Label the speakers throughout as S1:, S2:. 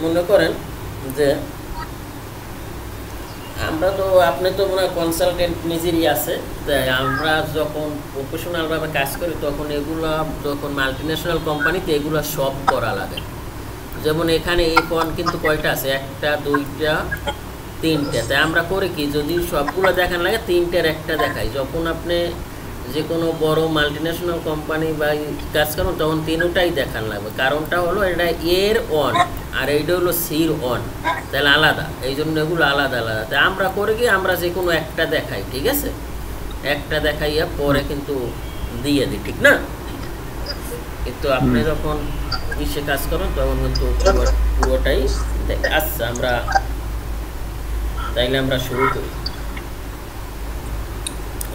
S1: মনে করেন যে আমরা তো আপনি তো মনে হয় কনসালটেন্ট নিজেরই আছে, তাই আমরা যখন প্রফেশনালভাবে কাজ করি তখন এগুলো যখন মাল্টিন্যাশনাল কোম্পানিতে এগুলো সব করা লাগে। যেমন এখানে এই ফন্ট কিন্তু কয়টা আছে, একটা দুইটা তিনটে, তাই আমরা করি কি যদি সবগুলো দেখান লাগে তিনটের একটা দেখাই। যখন আপনি যে কোনো বড় মাল্টিন্যাশনাল কোম্পানি বা কাজ করেন তখন তিনটাই দেখান লাগবে। কারণটা হলো এটা এর অন আর এইটা হলো সির অন, তাহলে আলাদা, এই জন্য এগুলো আলাদা আলাদা। তাই আমরা করে কি আমরা যে কোনো একটা দেখাই, ঠিক আছে, একটা দেখাইয়া পরে কিন্তু দিয়ে দিই, ঠিক না? কিন্তু আপনি যখন ইসে কাজ করেন তখন কিন্তু পুরোটাই আচ্ছা আমরা তাইলে আমরা শুরু করি।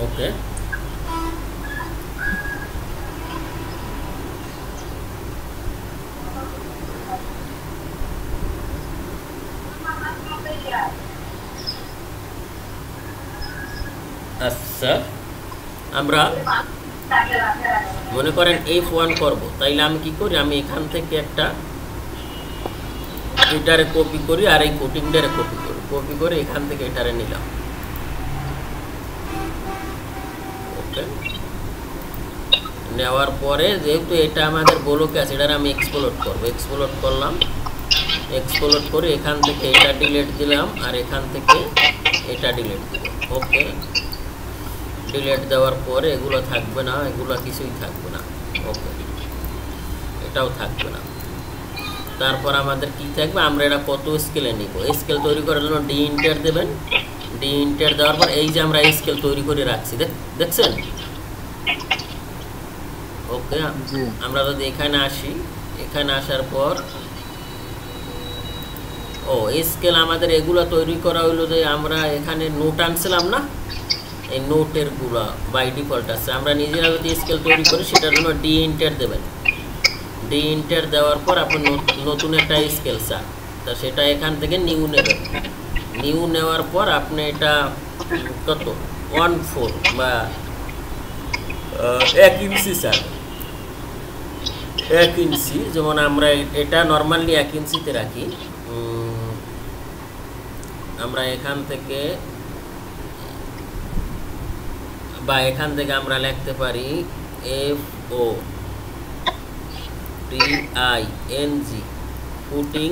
S1: ওকে, আচ্ছা আমরা মনে করেন F1 করব, তাইলে আমি কি করি, আমি এখান থেকে একটা এটারে কপি করি আর এই কোটিংটারে কপি করে এখান থেকে এটারে নিলাম। ওকে, নেওয়ার পরে যেহেতু এটা আমাদের ব্লকে আছে এটার আমি এক্সপ্লোর করব, এক্সপ্লোর করলাম, এক্সপ্লোর করে এখান থেকে এটা ডিলিট দিলাম আর এখান থেকে এটা ডিলিট দিলাম। ওকে, ডিলিট দেওয়ার পরে এগুলো থাকবে না, এগুলো কিছুই থাকবে না। ওকে, এটাও থাকবে না। তারপর আমাদের কি থাকবে, আমরা এটা কত স্কেলে নিব, স্কেল তৈরি করার জন্য ডি ইন্টার দেবেন। ডি ইন্টার দেওয়ার পর এই যে আমরা স্কেল তৈরি করে রাখছি দেখছেন। ওকে, আমরা যদি এখানে আসি, এখানে আসার পর স্কেল আমাদের এগুলো তৈরি করা হইলো যে আমরা এখানে নোট আনছিলাম না, এই নোটের গুলা বাই ডিফল্ট আছে। আমরা নিজেরা যদি স্কেল তৈরি করি সেটার জন্য ডি ইন্টার দেবেন। ডি ইন্টার দেওয়ার পর আপনি নতুন একটা স্কেল চান, তা সেটা এখান থেকে নিউ নেবেন। নিউ নেওয়ার পর আপনি এটা কত 1/4 বা 1 ইঞ্চি চান, 1 ইঞ্চি, যেমন আমরা এটা নর্মালি 1 ইঞ্চিতে রাখি। আমরা এখান থেকে বা এখান থেকে আমরা লিখতে পারি FOTING ফুটিং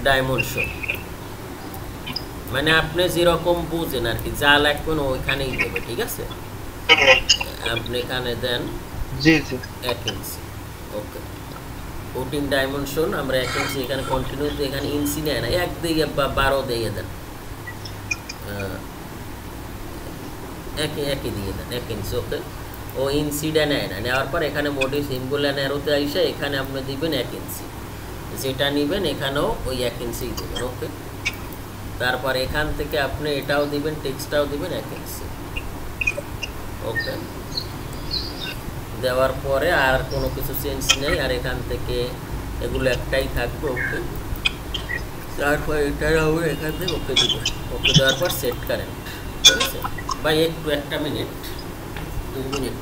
S1: ডাইমেনশন, মানে আপনি যেরকম বুঝেন আর কি, যা লিখবেন ওইখানেই দেবে, ঠিক আছে। আপনি এখানে দেন 1 ইঞ্চি। ওকে, ফুটিং ডাইমেনশন আমরা 1 ইঞ্চি, এখানে কন্টিনিউ, এখানে ইঞ্চি নেয় না, 1 দিয়ে বা 12 দিয়ে দেন, একই দিয়ে দেন 1 ইঞ্চি। ওকে, ও ইঞ্চিটা নেয় না, নেওয়ার পর এখানে মোডি সিম্বল অ্যারোতে আইসা এখানে আপনি দিবেন 1 ইঞ্চি, যেটা নেবেন এখানেও ওই 1 ইঞ্চি দেবেন। ওকে, তারপর এখান থেকে আপনি এটাও দিবেন, টেক্সটটাও দিবেন 1 ইঞ্চি। ওকে, দেওয়ার পরে আর কোনো কিছু চেঞ্জ নেই, আর এখান থেকে এগুলো একটাই থাকবে। ওকে, তারপর এটাও এখান থেকে ওকে দিবেন। ওকে দেওয়ার পর সেট করেন, ঠিক আছে ভাই, একটু 1 মিনিট 2 মিনিট।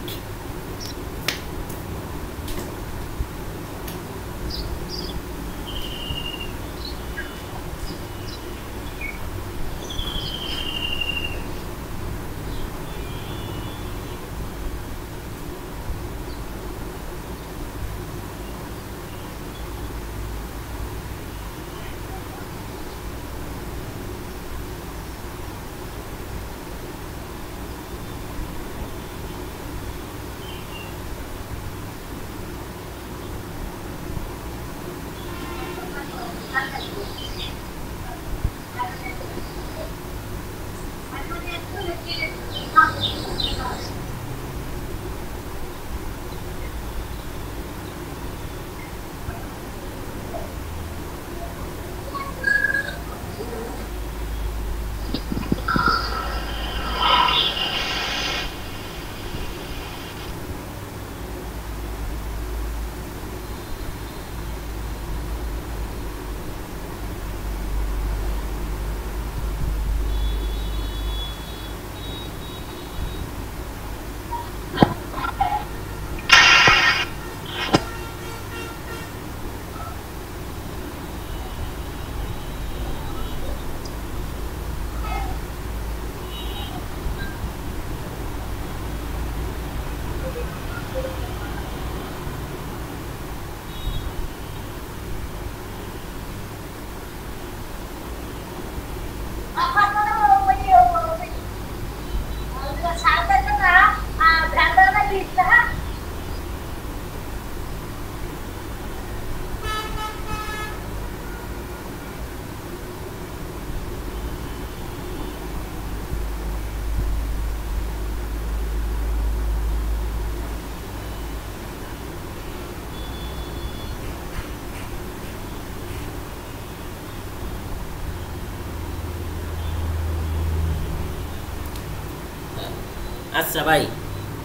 S1: আচ্ছা ভাই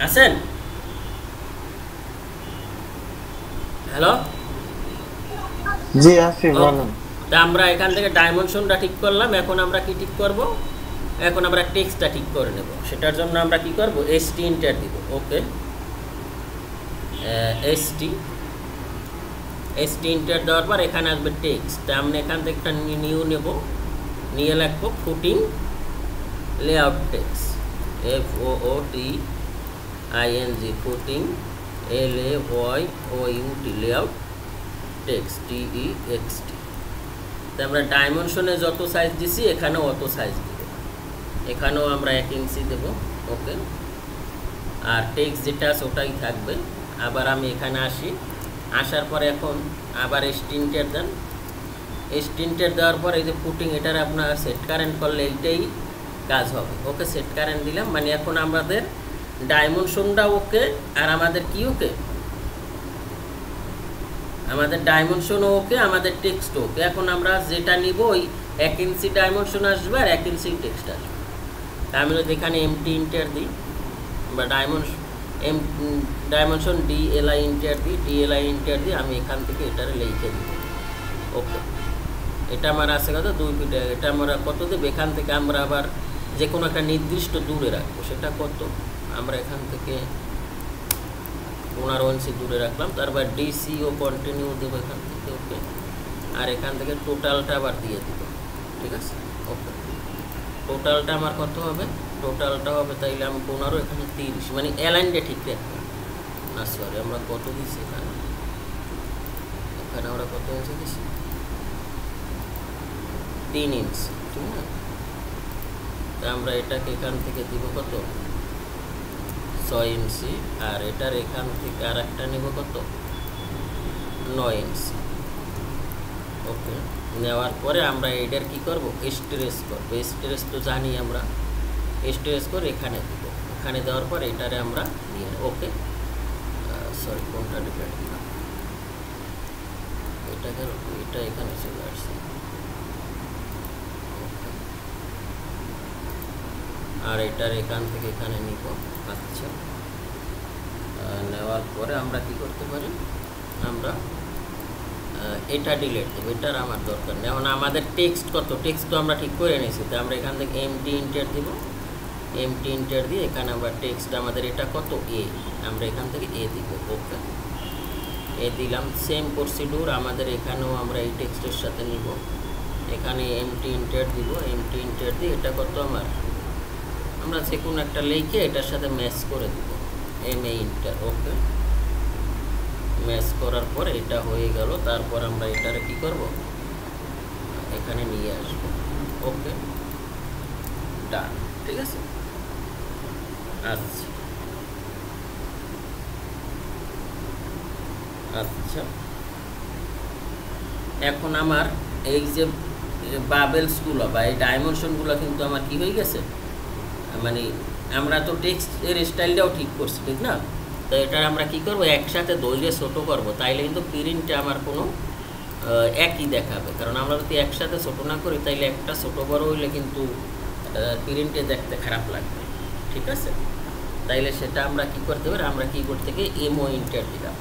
S1: আছেন? হ্যালো,
S2: জি আছি, বলেন।
S1: তা আমরা এখান থেকে ডাইমেনশনটা ঠিক করলাম, এখন আমরা কি ঠিক করব? এখন আমরা টেক্সটটা ঠিক করে নেব। সেটার জন্য আমরা কি করব? এসটি ইন্টার দিব। ওকে, এসটি ইন্টার দেওয়ার পর এখানে আসবে টেক্সট। আমরা এখান থেকে একটা নিউ নেব, নিয়ে লিখবো footing layout text, FOOTING, footing LAYOUT layout text, TEXT। তো আমরা ডাইমেনশনে যত সাইজ দিছি এখানেও অত সাইজ দিব, এখানেও আমরা 1 ইঞ্চি দেব। ওকে, আর টেক্সট যেটা আছে ওটাই থাকবে। আবার আমি এখানে আসি, আসার পরে এখন আবার এসটিন্টার দেন। এসটিন্টার দেওয়ার পর এই যে ফুটিং, এটার আপনার সেট কারেন্ট করলে এইটাই কাজ হবে। ওকে, সেট কারেন্ট দিলাম, মানে এখন আমাদের ডাইমেনশনটা ওকে, আর আমাদের কি ওকে, আমাদের ডাইমেনশনও ওকে, আমাদের টেক্সটও ওকে। এখন আমরা যেটা নিব ওই 1 ইঞ্চি ডাইমেনশন আসবে আর 1 ইঞ্চি টেক্সট আসবে। আমি যদি এখানে এমটি ইন্টার দিই বা ডাইমেনশন DLI ইন্টার দিই, আমি এখান থেকে এটারে লিখে দিব। ওকে, এটা আমার আছে কত, 2 ফিট। এটা আমরা কত দেব? এখান থেকে আমরা আবার যে কোনো একটা নির্দিষ্ট দূরে রাখবো। সেটা কত? আমরা এখান থেকে 15 ইঞ্চি দূরে রাখলাম। তারপর DCO কন্টিনিউ দেবো এখান থেকে। ওকে, আর এখান থেকে টোটালটা আবার দিয়ে দিব। ঠিক আছে, ওকে। টোটালটা আমার কত হবে? টোটালটা হবে তাইলে আমি 15, এখানে 30, মানে অ্যালাইনটা ঠিক রাখলাম না। সরি, আমরা কত দিচ্ছি এখানে? এখানে আমরা কত ইঞ্চি দিচ্ছি? 3 ইঞ্চি, ঠিক না? তা আমরা এটাকে এখান থেকে দিব কত? 6 ইঞ্চি। আর এটার এখান থেকে আর একটা নেব কত? 9 ইঞ্চি। ওকে, নেওয়ার পরে আমরা এটার কি করব? স্ট্রেস করবো। স্ট্রেস তো জানি আমরা, স্ট্রেস করে এখানে দিব। এখানে দেওয়ার পর এটারে আমরা নিয়ে, ওকে, সরি কোনটা ডিপেন্ড দিলাম, এটা গেল, এটা এখানে চলে আসছে। আর এটার এখান থেকে এখানে নিব। আচ্ছা, নেওয়ার পরে আমরা কি করতে পারি? আমরা এটা ডিলিট দেবো, এটার আমার দরকার নেই। এখন আমাদের টেক্সট কত? টেক্সট তো আমরা ঠিক করে নিয়েছি, তো আমরা এখান থেকে এমটি ইন্টার দিব। এমটি ইন্টার দিয়ে এখানে আমরা টেক্সট আমাদের এটা কত? A, আমরা এখান থেকে A দিব। ওকে, A দিলাম। সেম প্রসিডিউর আমাদের এখানেও আমরা এই টেক্সটের সাথে নিব। এখানে এমটি ইন্টার দিব। এমটি ইন্টার দিয়ে এটা কত আমার, আমরা যে কোনো একটা লিখে এটার সাথে ম্যাচ করে দিব, MA ইন্টার। ওকে, ম্যাচ করার পরে এটা হয়ে গেল। তারপর আমরা এটারে কি করব? এখানে নিয়ে আসবো। ওকে, ডান, ঠিক আছে। আচ্ছা আচ্ছা, এখন আমার এই যে বাবেলসগুলো বা এই ডাইমেনশনগুলো কিন্তু আমার কি হয়ে গেছে, মানে আমরা তো টেক্সটের স্টাইলটাও ঠিক করছি, ঠিক না? তো এটা আমরা কি করব? একসাথে দৈর্ঘ্যে ছোটো করবো, তাইলে কিন্তু প্রিন্টে আমার কোনো একই দেখাবে। কারণ আমরা যদি একসাথে ছোটো না করি তাইলে একটা ছোটো বড় হইলে কিন্তু প্রিন্টে দেখতে খারাপ লাগবে, ঠিক আছে? তাইলে সেটা আমরা কি করতে পারি? আমরা কিবোর্ড থেকে এমও ইন্টার দিলাম।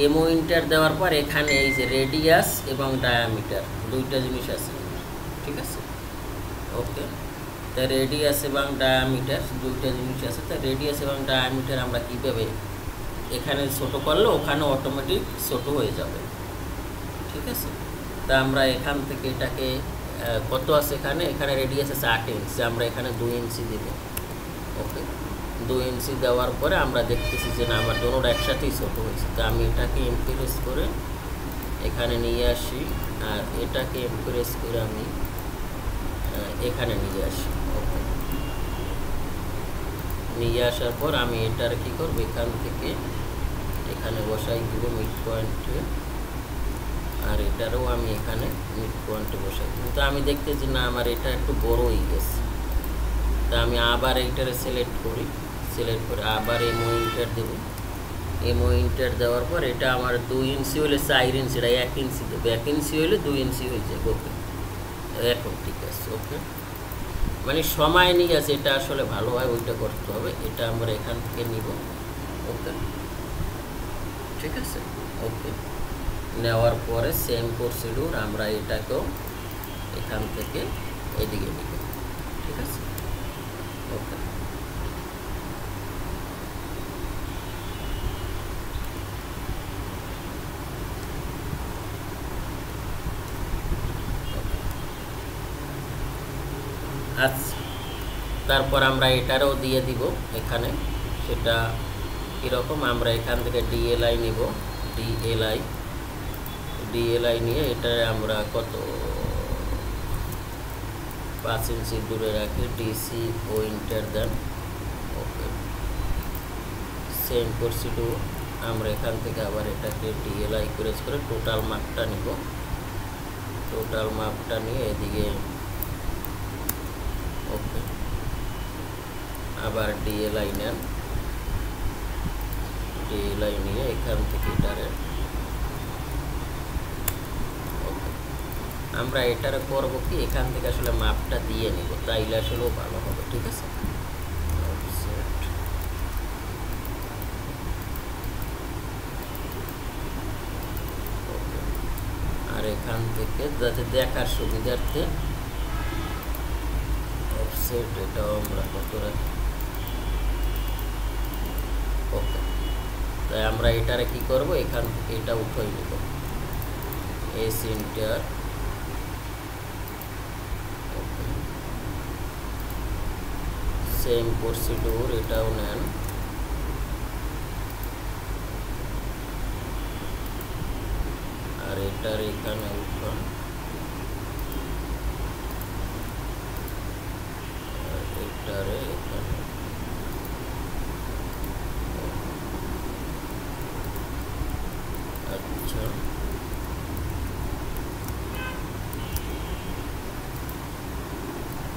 S1: এমও ইন্টার দেওয়ার পর এখানে এই যে রেডিয়াস এবং ডায়ামিটার দুইটা জিনিস আছে, ঠিক আছে? ওকে, তা রেডিয়াস এবং ডায়ামিটার দুইটা জিনিস আছে। তা রেডিয়াস এবং ডায়ামিটার আমরা কীভাবে এখানে ছোটো করলে ওখানে অটোমেটিক ছোটো হয়ে যাবে, ঠিক আছে? তা আমরা এখান থেকে এটাকে কত আছে এখানে? এখানে রেডিয়াস আছে 8 ইঞ্চি, আমরা এখানে 2 ইঞ্চি দেব। ওকে, 2 ইঞ্চি দেওয়ার পরে আমরা দেখতেছি যে না, আমার দোনোটা একসাথেই ছোটো হয়েছে। তো আমি এটাকে এমপ্রেস করে এখানে নিয়ে আসি, আর এটাকে এমপ্রেস করে আমি এখানে নিয়ে আসি। ওকে, নিয়ে আসার পর আমি এটার কি করব? এখান থেকে এখানে বসাই দিব মিড পয়েন্টে, আর এটারও আমি এখানে মিড পয়েন্টে বসাই। কিন্তু আমি দেখতেছি না, আমার এটা একটু বড় হয়ে গেছে। তা আমি আবার এইটারে সিলেক্ট করি, সিলেক্ট করে আবার এমও ইন্টার দেব। এমও ইন্টার দেওয়ার পর এটা আমার 2 ইঞ্চি হলে 4 ইঞ্চি, এটা 1 ইঞ্চি দেবো। 1 ইঞ্চি হলে 2 ইঞ্চি হয়ে যাবে। ওকে, এখন ঠিক আছে। ওকে, মানে সময় নিয়ে যেটা আসলে ভালো হয় ওইটা করতে হবে। এটা আমরা এখান থেকে নিব। ওকে, ঠিক আছে। ওকে, নেওয়ার পরে সেম প্রসিডিউর আমরা এটাকেও এখান থেকে এদিকে নিব। ঠিক আছে। ওকে, আচ্ছা, তারপর আমরা এটারও দিয়ে দিব এখানে। সেটা কীরকম, আমরা এখান থেকে ডিএলআই নিব। ডিএলআই নিয়ে এটারে আমরা কত 5 ইঞ্চি দূরে রাখি। ডিসি ও ইন্টার দেন। ওকে, সেম প্রসিডিউর আমরা এখান থেকে আবার এটাকে ডিএলআই করে টোটাল মাপটা নিব। টোটাল মাপটা নিয়ে এদিকে ওকে, আবার ডিএলআই নেন। ডিএলআই নিয়ে এখান থেকে এটারে ওকে, আমরা এটারে করবো কি এখান থেকে আসলে মাপটা দিয়ে নিব, তাইলে আসলেও ভালো হবে। ঠিক আছে। আর এখান থেকে যাতে দেখার সুবিধার্থে অফসেট এটাও আমরা কত রাখি। ওকে, তাই আমরা এটারে কি করব, এখান থেকে এটা উঠাই নিব। এস ইন্টার ওকে, সেম প্রসিডিউর এটাও নেন। আর এটার এখানে উঠান। আর এটারে এখানে আচ্ছা,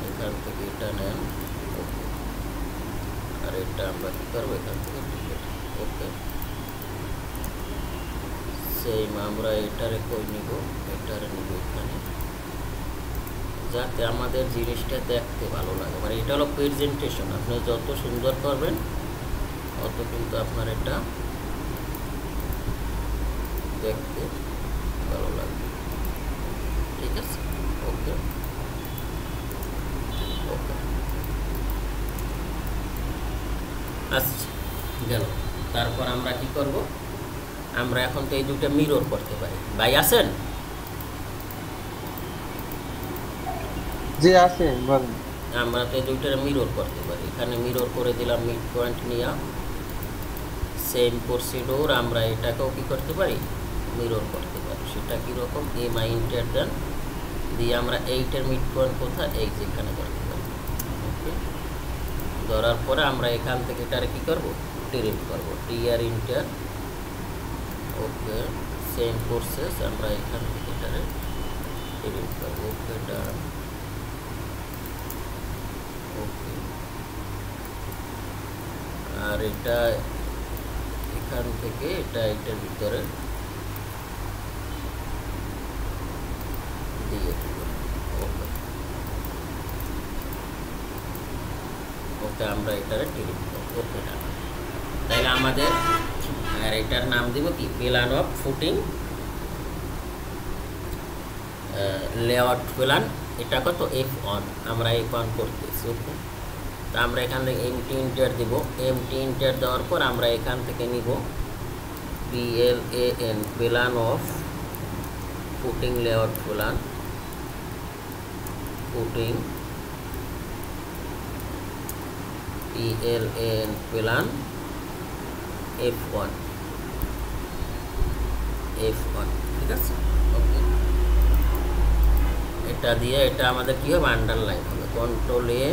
S1: এখান থেকে এটা নেন। ওকে, আর এটা আমরা কি করবো এখান থেকে ডিলিট। ওকে, সেম আমরা এটারে কই নিব, এটারে নিব এখানে, যাতে আমাদের জিনিসটা দেখতে ভালো লাগে। মানে এটা হলো প্রেজেন্টেশন। আপনি যত সুন্দর করবেন অত কিন্তু আপনার এটা দেখতে ভালো লাগবে। ঠিক আছে। ওকে ওকে, আচ্ছা গেল। তারপর আমরা কি করব, আমরা এখন তো এই দুটো মিরর করতে পারি। ভাই আছেন?
S2: জি আছে, বলেন।
S1: আমরা তো এই দুইটার মিরর করতে পারি। এখানে মিরর করে দিলাম মিড পয়েন্ট নিয়ে। সেম প্রসিডিউর আমরা এটাকেও কি করতে পারি, মিরর করতে পারি। সেটা কীরকম, এম আই ইন্টার দেন দিয়ে আমরা এইটার মিড পয়েন্ট কোথায়, এই যেখানে করতে পারি। ওকে, ধরার পরে আমরা এখান থেকে এটারে কী করবো, ডিলিট করবো। টিআর ইন্টার ওকে, সেম প্রসেস আমরা এখান থেকে এটারে ডিলিট করবো। ওকে ডান। ওকে, আর এটা এখান থেকে এটা এটার ভিতরে দিয়ে দেব। ওকে ওকে, আমরা এটারে ডিলিট করব। ওকে ডান। তাহলে আমাদের আর এটার নাম দিব কি, plan of footing layout plan. এটা কত, F1, আমরা F1 করতেছি। ওকে, তা আমরা এখান থেকে এমটি ইন্টার দিব। এমটি ইন্টার দেওয়ার পর আমরা এখান থেকে নিব PLAN, plan of footing layout plan. Footing PLAN plan F1। ঠিক আছে। ওকে, এটা দিয়ে এটা আমাদের কি হবে, আন্ডারলাইন হবে। কন্ট্রোল এ,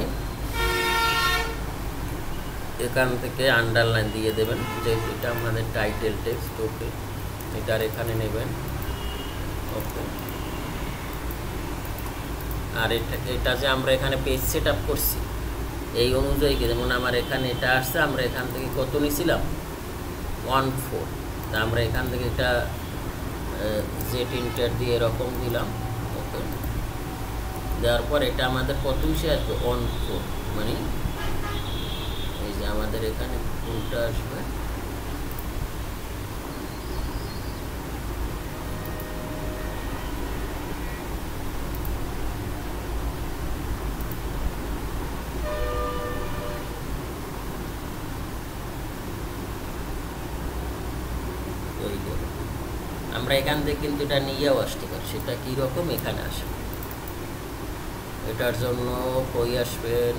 S1: এখান থেকে আন্ডারলাইন দিয়ে দেবেন, যে এটা আমাদের টাইটেল টেক্সট। ওকে, এটার এখানে নেবেন। ওকে, আর এটা যে আমরা এখানে পেজ সেট আপ করছি এই অনুযায়ী, যেমন আমার এখানে এটা আসছে, আমরা এখান থেকে কত নিয়েছিলাম, 1.4। তা আমরা এখান থেকে এটা জেট ইন্টার দিয়ে এরকম দিলাম। ওকে, দেওয়ার পর এটা আমাদের কত হিসেবে আসবে 1 4, মানে এই যে আমাদের এখানে কোনটা আসবে, আমরা এখান থেকে কিন্তু এটা নিয়েও আসতে পারি। সেটা কীরকম এখানে আসে, এটার জন্য কই আসবেন,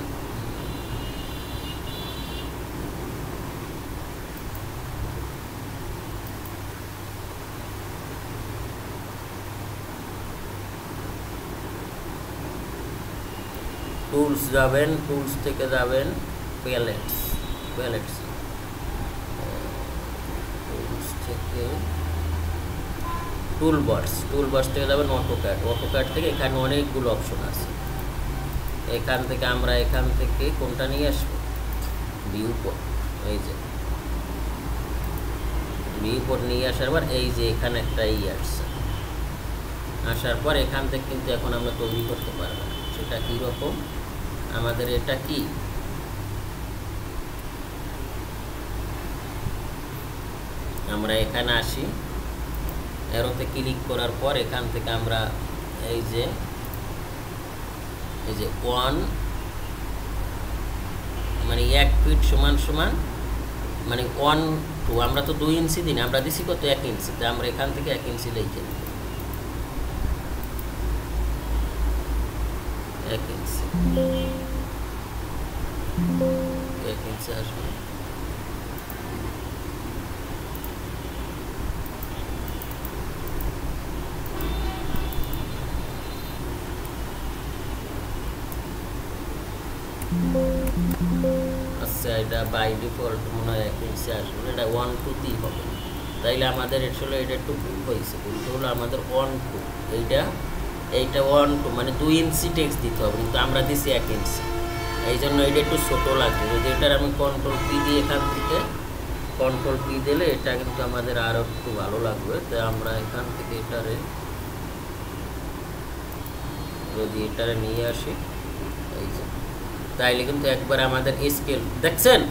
S1: টুলস যাবেন, টুলস থেকে যাবেন প্যালেটস, প্যালেটস টুলস থেকে টুলবক্স, টুলবক্স থেকে যাবেন অটোক্যাড, অটোক্যাড থেকে এখানে অনেকগুলো অপশন আছে। এখান থেকে আমরা এখান থেকে কোনটা নিয়ে আসবো, ভিউপোর্ট, এই যে ভিউপোর্ট নিয়ে আসার পর এই যে এখানে একটা আসছে, আসার পর এখান থেকে কিন্তু এখন আমরা তৈরি করতে পারবো না। সেটা কীরকম, আমাদের এটা কি, আমরা এখানে আসি, এরোতে ক্লিক করার পর এখান থেকে আমরা এই যে 1 মানে 1 ফিট সমান সমান মানে 1 2, আমরা তো 2 ইঞ্চি দিই না, আমরা দিছি কত 1 ইঞ্চি, তো আমরা এখান থেকে 1 ইঞ্চি লিখে নিই, 1 ইঞ্চি, 1 ইঞ্চি আসবে। আচ্ছা, এটা বাই ডিফল্ট মনে হয় 1 ইঞ্চি আসবে, এটা 1 2 দিয়ে হবে, তাইলে আমাদের আসলে এটা একটু ভুল হয়েছে, ভুলটা হলো আমাদের 1 2, এইটা 1 2 মানে 2 ইঞ্চি টেক্সট দিতে হবে, কিন্তু আমরা দিছি 1 ইঞ্চি, এই জন্য এটা একটু ছোটো লাগবে। যদি এটার আমি কন্ট্রোল পি দিয়ে এখান থেকে কন্ট্রোল পি দিলে এটা কিন্তু আমাদের আরও একটু ভালো লাগবে। তো আমরা এখান থেকে এটারে যদি এটারে নিয়ে আসি, এই যে তাইলে কিন্তু একবার আমাদের স্কেল দেখছেন,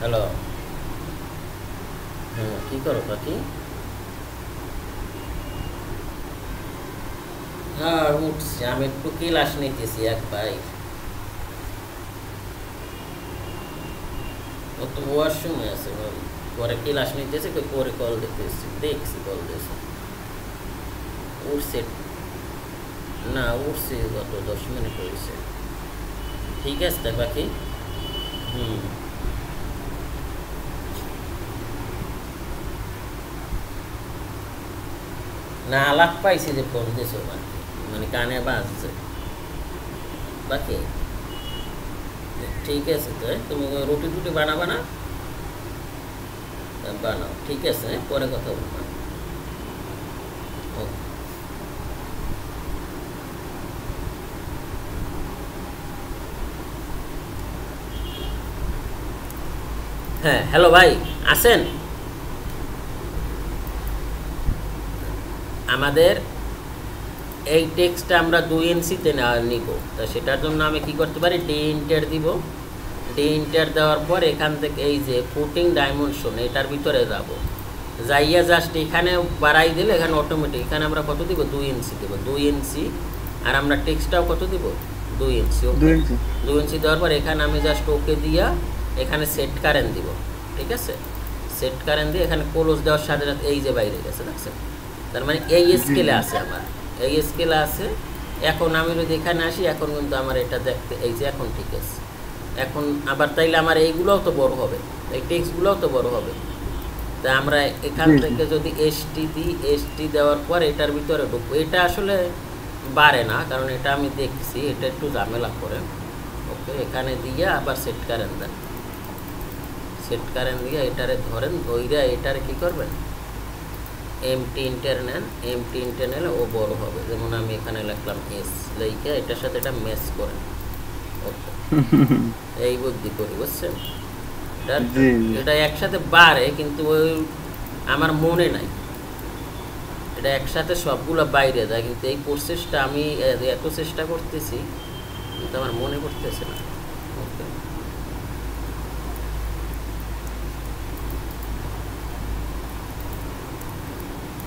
S1: হ্যালো, হ্যাঁ কি করো পাখি, হ্যাঁ উঠছি, আমি একটু ক্লাস নিতেছি এক ভাই, ও তো ওয়াশরুমে আছে, পরে ক্লাস নিতেছে, পরে কল দিতেছি, দেখছি কল দিয়েছে, উঠছে না, উঠছে গত 10 মিনিট হয়েছে, ঠিক আছে বাকি, না আলাপ পাইছি যে ফোন দিয়েছো, মানে কানে বাজছে বাকি, ঠিক আছে। তো তুমি রুটি টুটি বানাবা না, বানাও, ঠিক আছে, পরে কথা বলবো। হ্যাঁ হ্যালো ভাই, আছেন? আমাদের এই টেক্সটটা আমরা 2 ইঞ্চিতে নিব, তা সেটার জন্য আমি কি করতে পারি, ডি ইন্টার দিব, ডি ইন্টার দেওয়ার পর এখান থেকে এই যে ফুটিং ডাইমেনশন এটার ভিতরে যাব, যাইয়া জাস্ট এখানে বাড়াই দিলে এখানে অটোমেটিক এখানে আমরা কত দিব, 2 ইঞ্চি দেবো, 2 ইঞ্চি, আর আমরা টেক্সটটাও কত দিব, 2 ইঞ্চি, 2 ইঞ্চি দেওয়ার পর এখানে আমি জাস্ট ওকে দিয়া এখানে সেট কারেন্ট দিব, ঠিক আছে, সেট কারেন্ট দিয়ে এখানে ক্লোজ দেওয়ার সাথে সাথে এই যে বাইরে গেছে, দেখছেন, তার মানে এই স্কেলে আছে, আমার এই স্কেলে আছে। এখন আমি যদি এখানে আসি, এখন কিন্তু আমার এটা দেখতে এই যে এখন ঠিক আছে, এখন আবার তাইলে আমার এইগুলোও তো বড় হবে, এই টেক্সটগুলোও তো বড় হবে। তা আমরা এখান থেকে যদি এসটি দিই, এসটি দেওয়ার পর এটার ভিতরে ঢুকবো, এটা আসলে বাড়ে না, কারণ এটা আমি দেখছি এটা একটু ঝামেলা করে। ওকে, এখানে দিয়ে আবার সেট কারেন্ট দেন, সেট কারেন্ট দিয়ে এটারে ধরেন, ধইরা এটারে কী করবেন, এমটি ইন্টার নেন, এমটি ইন্টার নিলে ও বড় হবে, যেমন আমি এখানে লিখলাম এস, লিখে এটার সাথে এটা ম্যাচ করেন, ওকে এই বুদ্ধি করি, বুঝছেন? এটা
S2: জি
S1: এটা একসাথে বাড়ে, কিন্তু ওই আমার মনে নাই এটা একসাথে সবগুলো বাইরে যায়, কিন্তু এই প্রসেসটা আমি এত চেষ্টা করতেছি কিন্তু আমার মনে পড়তেছে না। ওকে,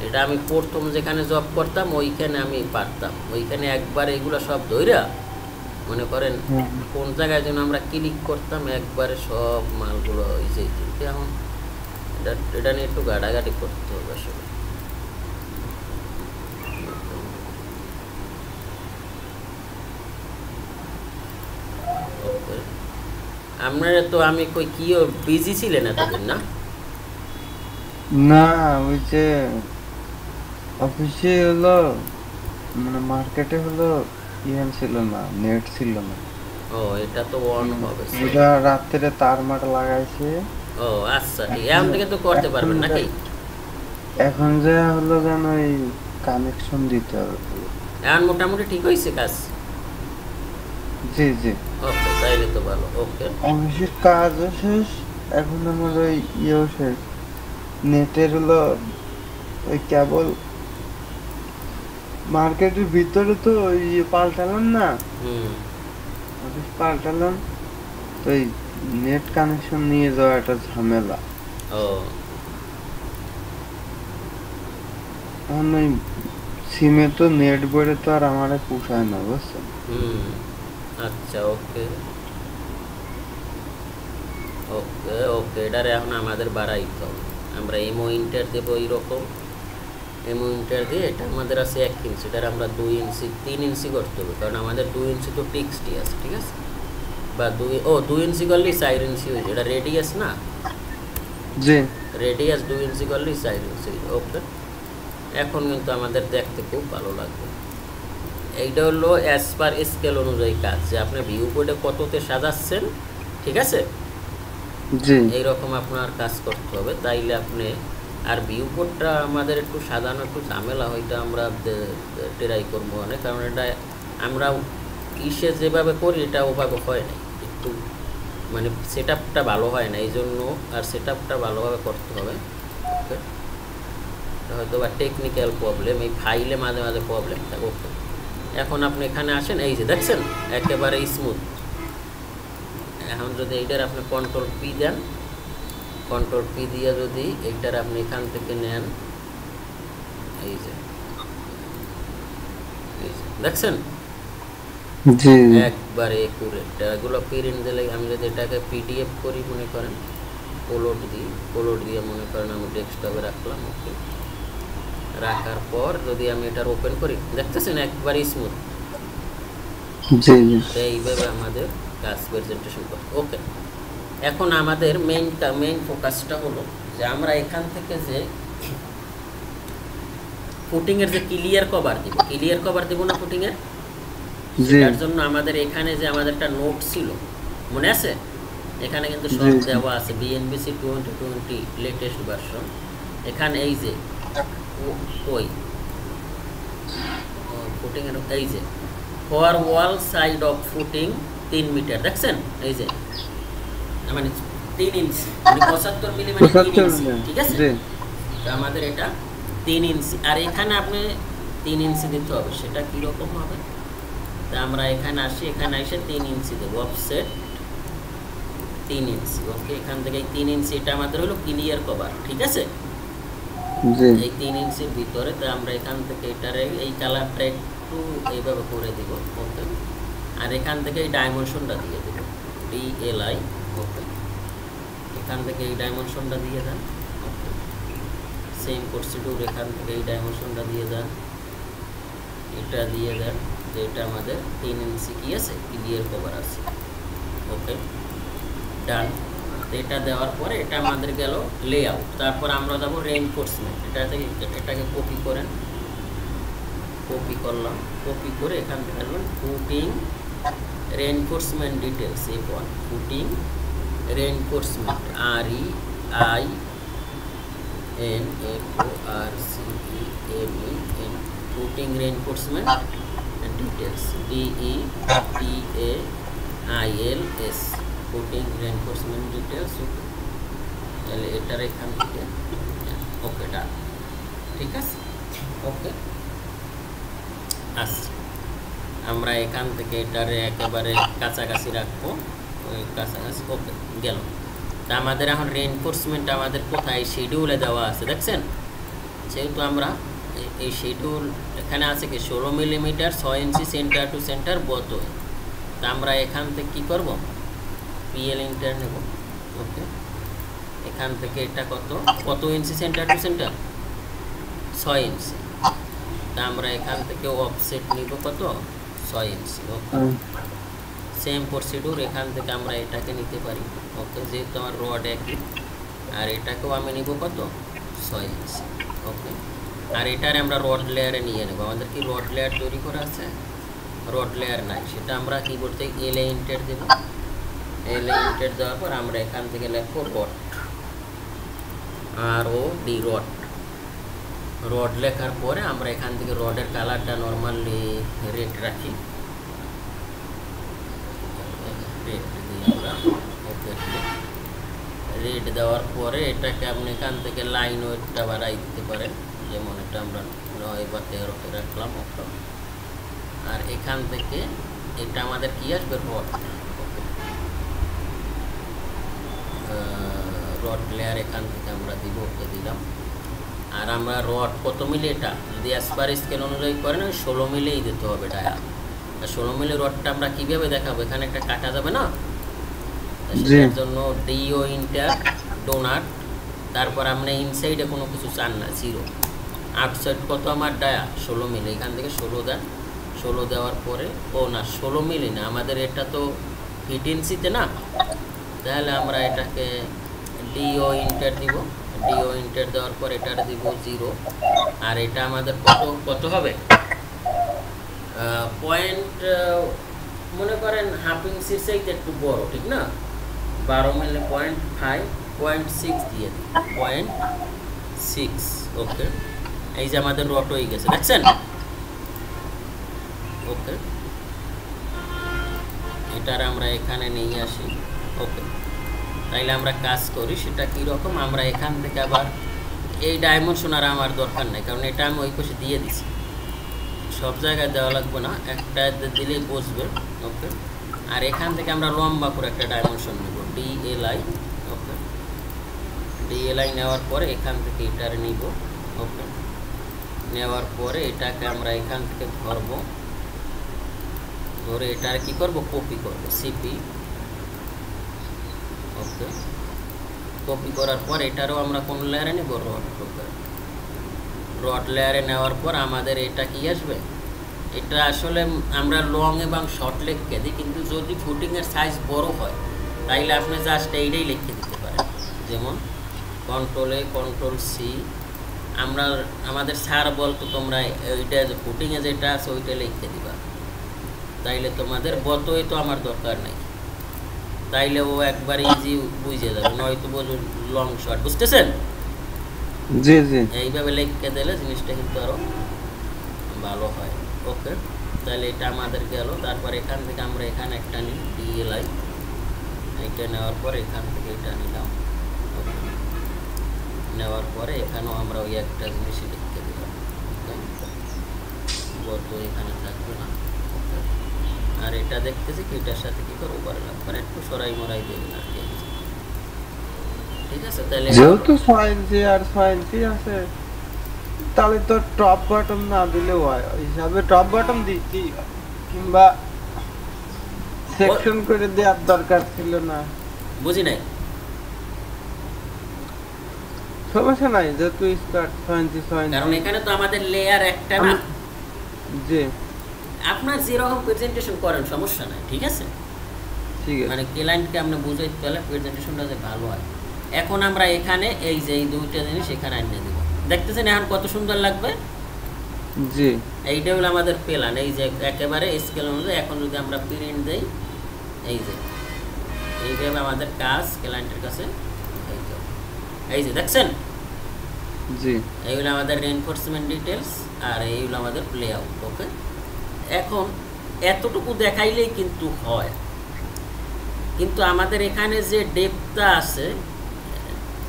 S1: এটা আমি প্রথম যেখানে জব করতাম ওইখানে আমি পারতাম, ওইখানে একবার এগুলো সব ধইরা মনে করেন কোন জায়গায় যেন আমরা ক্লিক করতাম একবারে সব মালগুলো হয়েছে, কিন্তু এখন এটা নিয়ে একটু গাড়াগাড়ি করতে হবে আসলে। ওকে, আপনারা তো আমি কই কি বিজি ছিলেন এতদিন না?
S2: না, ওই যে অফিসে হলো, মানে মার্কেটে হলো ইয়ে ছিল না, নেট ছিল না।
S1: ও এটা তো অন হবে।
S2: ওটা রাত্রে তার মার লাগাইছে।
S1: ও আচ্ছা, ঠিক এখন থেকে তো করতে পারবেন নাকি?
S2: এখন যে হলো যেন এই কানেকশন দিতে হবে।
S1: এখন মোটামুটি ঠিক হয়েছে কাজ?
S2: জি জি,
S1: ওকে, তাইলে তো ভালো। ওকে,
S2: অফিসের কাজও শেষ, এখন আমার ওই ইয়েও শেষ, নেটের হলো ওই কেবল মার্কেটের ভিতরে তো ওই ইয়ে পাল্টালাম না,
S1: হুম,
S2: অফিস পাল্টালাম, তো এই নেট কানেকশন নিয়ে যাওয়া একটা ঝামেলা।
S1: ও
S2: এখন ওই সিমে তো নেট ভরে তো আর আমারে পোষায় না, বুঝছেন?
S1: হুম, আচ্ছা, ওকে ওকে ওকে, এটারে এখন আমাদের বাড়াইতে হবে। আমরা এমও ইন্টার দেবো এইরকম, এমও ইন্টার দিয়ে এটা আমাদের আছে 1 ইঞ্চি, এটার আমরা 2 ইঞ্চি 3 ইঞ্চি করতে হবে, কারণ আমাদের 2 ইঞ্চি তো টেক্সটই আছে, ঠিক আছে? বা 2 ইঞ্চি করলেই 4 ইঞ্চি হয়েছে, এটা রেডিয়াস না,
S2: জি
S1: রেডিয়াস 2 ইঞ্চি করলেই 4 ইঞ্চি। ওকে, এখন কিন্তু আমাদের দেখতে খুব ভালো লাগবে। এইটা হলো অ্যাজ পার স্কেল অনুযায়ী কাজ, যে আপনি ভিউ বোর্ডে কততে সাজাচ্ছেন, ঠিক আছে?
S2: জি
S1: এইরকম আপনার কাজ করতে হবে, তাইলে আপনি আর ভিউ বোর্ডটা আমাদের একটু সাজানো একটু ঝামেলা, হইটা আমরা ট্রাই করবো অনেক, কারণ এটা আমরা ইসে যেভাবে করি এটা ওভাবে হয় না, একটু মানে সেট আপটা ভালো হয় না, এই জন্য আর সেট আপটা ভালোভাবে করতে হবে। ওকে, হয়তো বা টেকনিক্যাল প্রবলেম, এই ফাইলে মাঝে মাঝে প্রবলেম থাকে। ওকে, এখন আপনি এখানে আসেন, এই যে দেখছেন একেবারে স্মুথ। এখন যদি এইটার আপনি কন্ট্রোল পি দেন, কন্ট্রোল পি দিয়ে যদি এইটার আপনি এখান থেকে নেন, এই যে দেখছেন
S2: জি
S1: একবারে একুরেট, এগুলো প্রিন্ট দিলে আমি যদি এটাকে পিডিএফ করি মনে করেন, পোলোড দিয়ে মনে করেন আমি ডেস্কটপে রাখলাম। ওকে, রাখার পর যদি আমি এটার ওপেন করি, দেখতেছেন একবারে স্মুথ।
S2: জি জি
S1: এইভাবে আমাদের কাজ প্রেজেন্টেশন করতে। ওকে, এখন আমাদের মেইন ফোকাসটা হলো যে আমরা এখান থেকে যে ফুটিংয়ের যে ক্লিয়ার কভার দিব না ফুটিংয়ের,
S2: জি
S1: তার জন্য আমাদের এখানে যে আমাদের একটা নোট ছিল মনে আছে, এখানে কিন্তু সব
S2: জি।
S1: দেওয়া আছে, বিএনবিসি 2020 লেটেস্ট ভার্সন। এখানে এই যে ওই ফুটিং এর এই যে for wall side of footing 3 metre, দেখছেন এই যে মানে 3 ইঞ্চি, মানে 75 মিলি, মানে 3 ইঞ্চি, ঠিক আছে?
S2: জি
S1: তো আমাদের এটা 3 ইঞ্চি, আর এখানে আপনি 3 ইঞ্চি দিতে হবে। সেটা কীরকম হবে, তা আমরা এখানে আসি, এখানে এসে 3 ইঞ্চি দেবো, অফসেট 3 ইঞ্চি। ওকে, এখান থেকে 3 ইঞ্চি এটা আমাদের হলো ক্লিয়ার কভার, ঠিক আছে?
S2: জি
S1: এই 3 ইঞ্চির ভিতরে তো আমরা এখান থেকে এটারে এই কালারটা একটু এইভাবে করে দিব। ওকে, আর এখান থেকে এই ডাইমেনশনটা দিয়ে দেব, DLI। ওকে, এখান থেকে এই ডাইমেনশনটা দিয়ে দেন। ওকে, সেম প্রসিডিউর, এখান থেকে এই ডাইমেনশনটা দিয়ে দেন, এটা দিয়ে দেন, যে এটা আমাদের 3 ইঞ্চি কি আছে, ক্লিয়ার কভার আছে। ওকে, ডান। এটা দেওয়ার পরে এটা আমাদের গেল লেআউট, তারপর আমরা যাব রেইনফোর্সমেন্ট। এটাকে কপি করেন, কপি করলাম, কপি করে এখান থেকে আসবেন footing reinforcement details, F1 footing reinforcement, REINFORCEMENT, footing reinforcement details, DETAILS, ILS footing reinforcement details. তাহলে এটার এখান থেকে ওকে ডান, ঠিক আছে ওকে। আচ্ছা আমরা এখান থেকে এটারে একেবারে কাছাকাছি রাখবো, ওই কাছাকাছি ওকে গেল। তা আমাদের এখন রেইনফোর্সমেন্ট আমাদের কোথায় শিডিউলে দেওয়া আছে দেখছেন, যেহেতু আমরা এই শিডিউল এখানে আছে কি 16 মিলিমিটার 6 ইঞ্চি সেন্টার টু সেন্টার বোতল। তা আমরা এখান থেকে কি করব, পিএল ইন্টার নেব ওকে। এখান থেকে এটা কত ইঞ্চি সেন্টার টু সেন্টার 6 ইঞ্চি। তা আমরা এখান থেকে অফসেট নিব কত 6 ইঞ্চি ওকে। সেম প্রসিডিউর এখান থেকে আমরা এটাকে নিতে পারি ওকে, যেহেতু আমার রড একই। আর এটাকেও আমি নিব কত 6 ইঞ্চি ওকে। আর এটারে আমরা রড লেয়ারে নিয়ে নেব। আমাদের কি রড লেয়ার তৈরি করা আছে, রড লেয়ার নাই, সেটা আমরা কি করতে এল ইন্টার দেব। এল ইন্টার দেওয়ার পর আমরা এখান থেকে লিখবো রড, ROD রড। রড লেখার পরে আমরা এখান থেকে রডের কালারটা নর্মালি রেড রাখি, রেড দিই আমরা ওকে। রেড দেওয়ার পরে এটাকে আপনি এখান থেকে লাইন ওয়েটটা বাড়াই দিতে পারেন, যেমন এটা আমরা 9 বা 13 রাখলাম ওকে। আর এখান থেকে এটা আমাদের কি আসবে রড ওকে, রড লেয়ার এখান থেকে আমরা দিব ওকে দিলাম। আর আমরা রড কত মিলি, এটা যদি অ্যাসপার স্কেল অনুযায়ী করেন 16 মিলিই দিতে হবে ডায়া। 16 মিলি রডটা আমরা কীভাবে দেখাবো, এখানে একটা কাটা যাবে না, সেটার জন্য ডিও ইন্টার ডোনাট। তারপর আমরা ইনসাইডে কোনো কিছু চান না, 0। আউটসাইড কত আমার ডায়া 16 মিলি, এখান থেকে 16 দেন। 16 দেওয়ার পরে না 16 মিলি না, আমাদের এটা তো ফিট ইঞ্চিতে না, তাহলে আমরা এটাকে ডিও ইন্টার দিব। ডিও ইন্টার দেওয়ার পর এটার দিব 0। আর এটা আমাদের কত হবে পয়েন্ট, মনে করেন হাফ ইঞ্চির চাইতে একটু বড়, ঠিক না, 12 মিলি 0.5 0.6 দিয়ে দিই 0.6 ওকে। এই যে আমাদের রড হয়ে গেছে দেখছেন ওকে। এটার আমরা এখানে নিয়ে আসি ওকে। তাইলে আমরা কাজ করি সেটা কীরকম, আমরা এখান থেকে আবার এই ডাইমেনশন আর আমার দরকার নেই, কারণ এটা আমি ওই পাশে দিয়ে দিছি, সব জায়গায় দেওয়া লাগবে না, একটা দিলেই বসবে ওকে। আর এখান থেকে আমরা লম্বা করে একটা ডাইমেনশন নেব DLI ওকে। DLI নেওয়ার পরে এখান থেকে এটার নিব ওকে। নেওয়ার পরে এটাকে আমরা এখান থেকে ধরবো, ধরে এটার কি করব, কপি করব CP ওকে। কপি করার পর এটারও আমরা কোন লেয়ারে নেব, রড ওকে। রড লেয়ারে নেওয়ার পর আমাদের এটা কি আসবে, এটা আসলে আমরা লং এবং শর্ট লিখে দিই, কিন্তু যদি ফুটিংয়ের সাইজ বড় হয় তাইলে আপনি জাস্ট এইটাই লিখে দিতে পারেন, যেমন কন্ট্রোল-A কন্ট্রোল-C। আমরা আমাদের স্যার বলতো তোমরা ওইটা ফুটিংয়ে যেটা আছে ওইটা লিখে দিবা, তাইলে তোমাদের বতই তো আমার দরকার নাই, তাইলে ও একবার ইজি বুঝে যাবে, নয়তো বলুন লং শর্ট, বুঝতেছেন?
S2: জি জি,
S1: এইভাবে লিখে দিলে জিনিসটা কিন্তু আরো ভালো হয় ওকে। তাহলে এটা আমাদের গেল। তারপর এখান থেকে আমরা এখানে একটা নিই DLI, এটা নেওয়ার পর এখান থেকে এটা নিলাম ওকে। নেওয়ার পরে এখানেও আমরা ওই একটা জিনিস লিখতে দিলাম বলতো এখানে থাকবে না ওকে। আর এটা দেখতেছি কি এটার সাথে কি করে ওভারল্যাপ করে একটু সরাই মরাই দেবেন আর কি, ঠিক আছে? তাহলে
S2: যেহেতু 6 ইঞ্চি আর 6 ইঞ্চি আছে তাহলে তো টপ বটম না দিলেও হয়, ওই হিসাবে টপ বটম দিচ্ছি, কিংবা সেকশন করে দেওয়ার দরকার ছিল না।
S1: বুঝি নাই,
S2: সমস্যা নাই, যেহেতু স্কার্ট 6 ইঞ্চি 6 ইঞ্চি,
S1: কারণ এখানে তো আমাদের লেয়ার একটা না।
S2: জি,
S1: আপনার যেরকম প্রেজেন্টেশন করেন সমস্যা নাই, ঠিক আছে,
S2: ঠিক আছে,
S1: মানে ক্লায়েন্টকে আপনি বুঝাইতে পারলে প্রেজেন্টেশনটা যে ভালো হয়। এখন আমরা এখানে এই যে এই দুইটা জিনিস এখানে আনিয়ে দেবো, দেখতেছেন এখন কত সুন্দর লাগবে।
S2: জি,
S1: এইটা হলো আমাদের প্ল্যান, এই যে একেবারে স্কেল অনুযায়ী। এখন যদি আমরা প্রিন্ট দেই, এই যে এইভাবে আমাদের কাজ ক্লায়েন্টের কাছে, এই যে দেখছেন,
S2: জি,
S1: এইগুলো আমাদের রেইনফোর্সমেন্ট ডিটেলস আর এইগুলো আমাদের প্লে আউট ওকে। এখন এতটুকু দেখাইলেই কিন্তু হয়, কিন্তু আমাদের এখানে যে ডেপথটা আছে,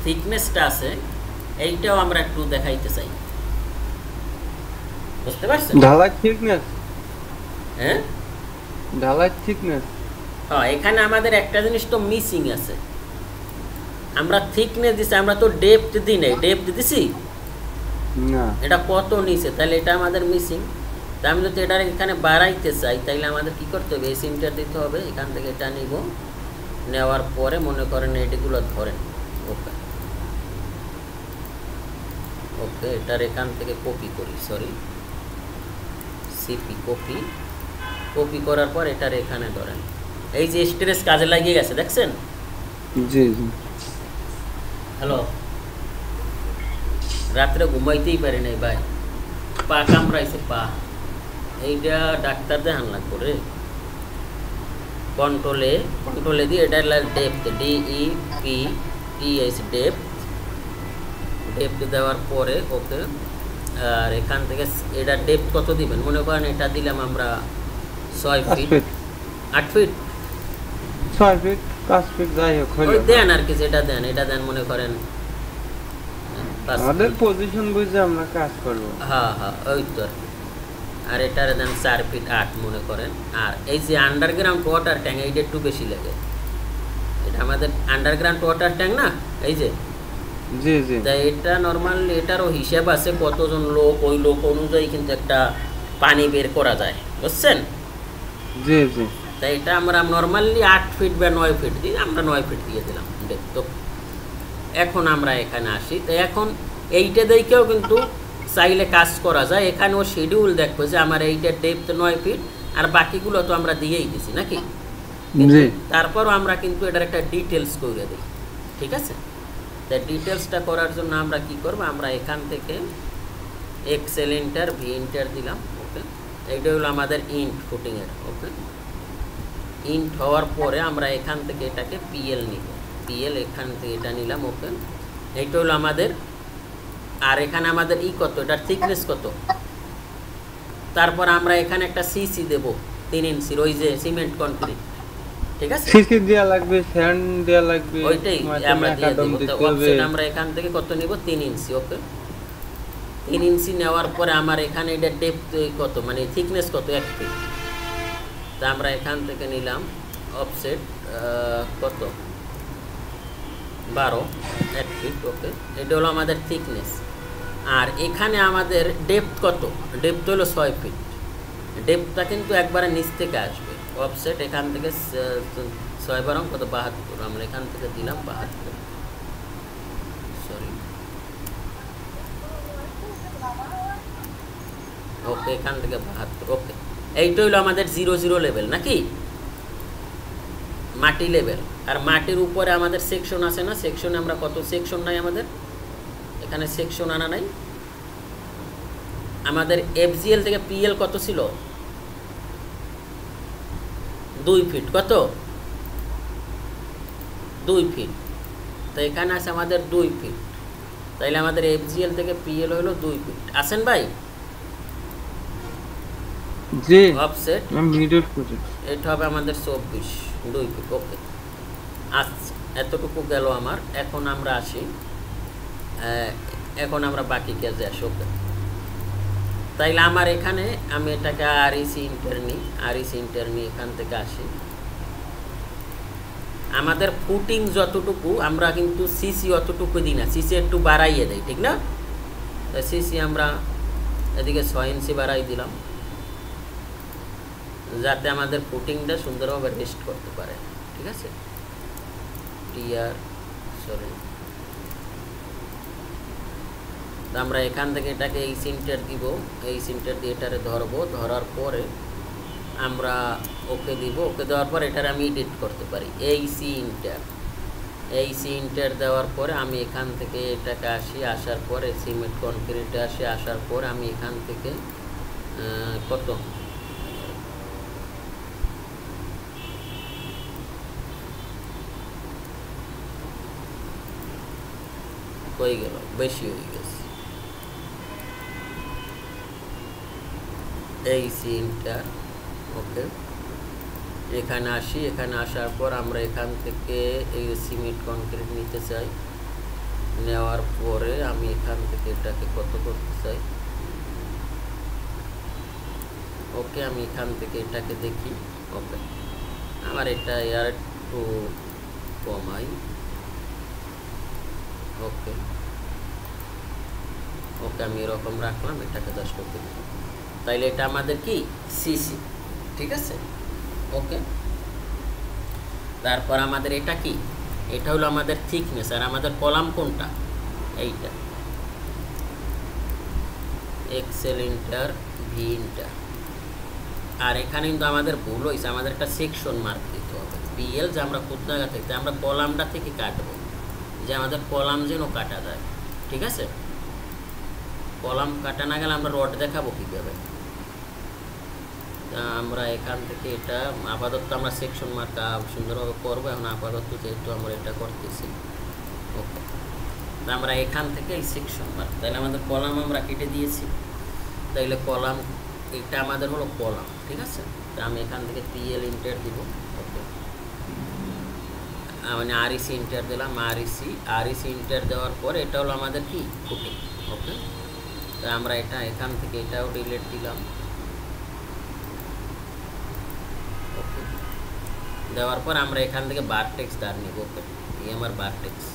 S1: থিকনেসটা আছে, এইটাও আমরা একটু দেখাইতে চাই। বুঝতে পারছেন?
S2: ঢালাই থিকনেস,
S1: হ্যাঁ
S2: ঢালাই থিকনেস।
S1: হ্যাঁ, এখানে আমাদের একটা জিনিস তো মিসিং আছে। আমরা থিকনেস দিছি, আমরা তো ডেপথ দিই নাই। ডেপথ দিছি
S2: না,
S1: এটা কত নিচে, তাহলে এটা আমাদের মিসিং। তা আমি যদি এটা এখানে বাড়াইতে চাই, তাইলে আমাদের কি করতে হবে? এই সিমটা দিতে হবে। এখান থেকে এটা নিব, নেওয়ার পরে মনে করেন এটিগুলো ধরেন। ওকে ওকে, এটার এখান থেকে কপি করি, সরি সিপি কপি। কপি করার পর এটার এখানে ধরেন। এই যে স্টোরেজ কাজে লাগিয়ে গেছে, দেখছেন?
S2: জি জি।
S1: হ্যালো, রাত্রে ঘুমাইতেই পারি নাই ভাই, পা কামড়াইছে পা। এইটা ডাক্তার দেখান লাগবে রে। কন্ট্রোলে দিয়ে এটা ডেপথ, DEPTH ডেপথ দেওয়ার পরে ওকে। আর এখান থেকে এটা ডেপথ কত দিবেন? মনে করেন এটা দিলাম আমরা 6 ফিট, 8 ফিট,
S2: 6 ফিট, 5 ফিট, যাই হোক
S1: ওই দেন আর কি, যেটা দেন এটা দেন। মনে করেন
S2: আমাদের পজিশন বুঝে আমরা কাজ করব।
S1: হ্যাঁ হ্যাঁ, ওই তো। আর এটার দেন 4 ফিট 8 মনে করেন। আর এই যে আন্ডারগ্রাউন্ড ওয়াটার ট্যাঙ্ক, এইটা একটু বেশি লাগে। এটা আমাদের আন্ডারগ্রাউন্ড ওয়াটার ট্যাঙ্ক না, এই যে।
S2: জি জি।
S1: তাই এটা নর্মালি এটারও হিসাব আছে, কতজন লোক, ওই লোক অনুযায়ী কিন্তু একটা পানি বের করা যায়, বুঝছেন?
S2: জি জি।
S1: তাই এটা আমরা নর্মালি 8 ফিট বা 9 ফিট দিই, আমরা 9 ফিট দিয়ে দিলাম। তো এখন আমরা এখানে আসি। তো এখন এইটা দেখেও কিন্তু চাইলে কাজ করা যায়। এখানেও শিডিউল দেখবো যে আমার এইটা ডেপথ 9 ফিট, আর বাকিগুলো তো আমরা দিয়েই দিছি নাকি। তারপরও আমরা কিন্তু এটার একটা ডিটেলস করে দিই, ঠিক আছে? তাই ডিটেলসটা করার জন্য আমরা কি করব? আমরা এখান থেকে এক্সেল এন্টার, ভি এন্টার দিলাম। ওকে, এইটা হলো আমাদের ইন্ট ফুটিংয়ের। ওকে, ইন্ট হওয়ার পরে আমরা এখান থেকে এটাকে পিএল নিব। পিএল এখান থেকে এটা নিলাম। ওকে, এইটা হলো আমাদের। আর এখানে আমাদের কত, এটার থিকনেস কত। তারপর আমরা এখানে একটা সিসি দেব 3 ইঞ্চির, ওই যে সিমেন্ট কনক্রিট, ঠিক আছে?
S2: সিসি দেয়া লাগবে, স্যান্ড দেয়া লাগবে,
S1: ওইটাই আমরা দিয়ে দেব। তো অফসেট আমরা এখান থেকে কত নিব? 3 ইঞ্চি। ওকে, 3 ইঞ্চি নেওয়ার পরে আমার এখানে এটা ডেপথ কত, মানে থিকনেস কত? 1 ফিট। তা আমরা এখান থেকে নিলাম অফসেট কত, 12, 1 ফিট। ওকে, এটা হলো আমাদের থিকনেস। আর এখানে আমাদের ডেপথ কত? ডেপথ হলো 6 ফিট। ডেপথটা কিন্তু একবারে নিচ থেকে আসবে। অফসেট এখান থেকে 6 বারং কত, 72। আমরা এখান থেকে দিলাম 72, সরি। ওকে, এখান থেকে 72। ওকে, এইটা হলো আমাদের 0 লেভেল নাকি, মাটি লেভেল। আর মাটির উপরে আমাদের সেকশন আছে না? সেকশনে আমরা কত সেকশন নাই আমাদের এখানে? সেকশন আনা নাই আমাদের। এফজিএল থেকে পিএল কত ছিল? 2 ফিট। কত? 2 ফিট। তো এখানে আছে আমাদের 2 ফিট। তাইলে আমাদের এফজিএল থেকে পিএল হলো 2 ফিট। আসেন ভাই?
S2: জি।
S1: অফসেট
S2: মিডল করতে
S1: এটা হবে আমাদের 24, 2 ফিট। ওকে, আচ্ছা, এতটুকু গেল আমার। এখন আমরা আসি, এখন আমরা বাকি কাজে আসি। ওকে, তাইলে আমার এখানে আমি এটাকে আরইসি ইন্টার নিই। আরইসি ইন্টার নিয়ে এখান থেকে আসি। আমাদের ফুটিং যতটুকু, আমরা কিন্তু সিসি অতটুকু দিই না, সিসি একটু বাড়াইয়ে দেয়, ঠিক না? তো সিসি আমরা এদিকে 6 ইঞ্চি বাড়াই দিলাম, যাতে আমাদের ফুটিংটা সুন্দরভাবে রেস্ট করতে পারে, ঠিক আছে? সরি, আমরা এখান থেকে এটাকে এই সিনটার দিব। এই সিনটার দিয়ে এটারে ধরবো। ধরার পরে আমরা ওকে দিব। ওকে দেওয়ার পর এটার আমি এডিট করতে পারি। এই সিনটার দেওয়ার পরে আমি এখান থেকে এটাকে আসি। আসার পরে সিমেন্ট কনক্রিটে আসি। আসার পর আমি এখান থেকে কত, হয়ে গেল, বেশি হয়ে গেছে। এই সিনটা ওকে, এখানে আসি, এখানে আসার পর আমরা এখান থেকে এই সিমেন্ট কনক্রিট নিতে চাই। নেওয়ার পরে আমি এখান থেকে এটাকে কত করতে চাই। ওকে, আমি এখান থেকে এটাকে দেখি। ওকে, আমার এটা আর একটু কমাই। ওকে ওকে, আমি এরকম রাখলাম, এটাকে জাস্ট ওকে দিলাম। তাইলে এটা আমাদের কি সিসি, ঠিক আছে। ওকে, তারপর আমাদের এটা কি, এটা হলো আমাদের থিকনেস। আর আমাদের কলাম কোনটা, এইটা, এক্সেল ইন্টার ভি ইন্টার। আর এখানে কিন্তু আমাদের ভুল হয়েছে, আমাদের একটা সেকশন মার্ক দিতে হবে। বিএল যে আমরা কোন জায়গা থেকে, আমরা কলামটা থেকে কাটবো, যে আমাদের কলাম যেন কাটা যায়, ঠিক আছে। কলাম কাটা না গেলে আমরা রড দেখাবো কীভাবে। আমরা এখান থেকে এটা আপাতত আমরা সেকশন মার্ক সুন্দরভাবে করবো। এখন আপাতত যেহেতু আমরা এটা করতেছি, ওকে, আমরা এখান থেকে এই সেকশন মার্ক, তাহলে আমাদের কলাম আমরা কেটে দিয়েছি। তাইলে কলাম এটা আমাদের হলো কলাম, ঠিক আছে। তা আমি এখান থেকে পিএল ইন্টার দিব। ওকে, মানে আরইসি ইন্টার দিলাম, আরইসি ইন্টার দেওয়ার পরে এটা হলো আমাদের কি ফুটিং। ওকে, তো আমরা এটা এখান থেকে এটাও ডিলিট দিলাম। ওকে, দেওয়ার পর আমরা এখান থেকে ভার্টেক্স ধার নিব। ওকে, এই আমার ভার্টেক্স,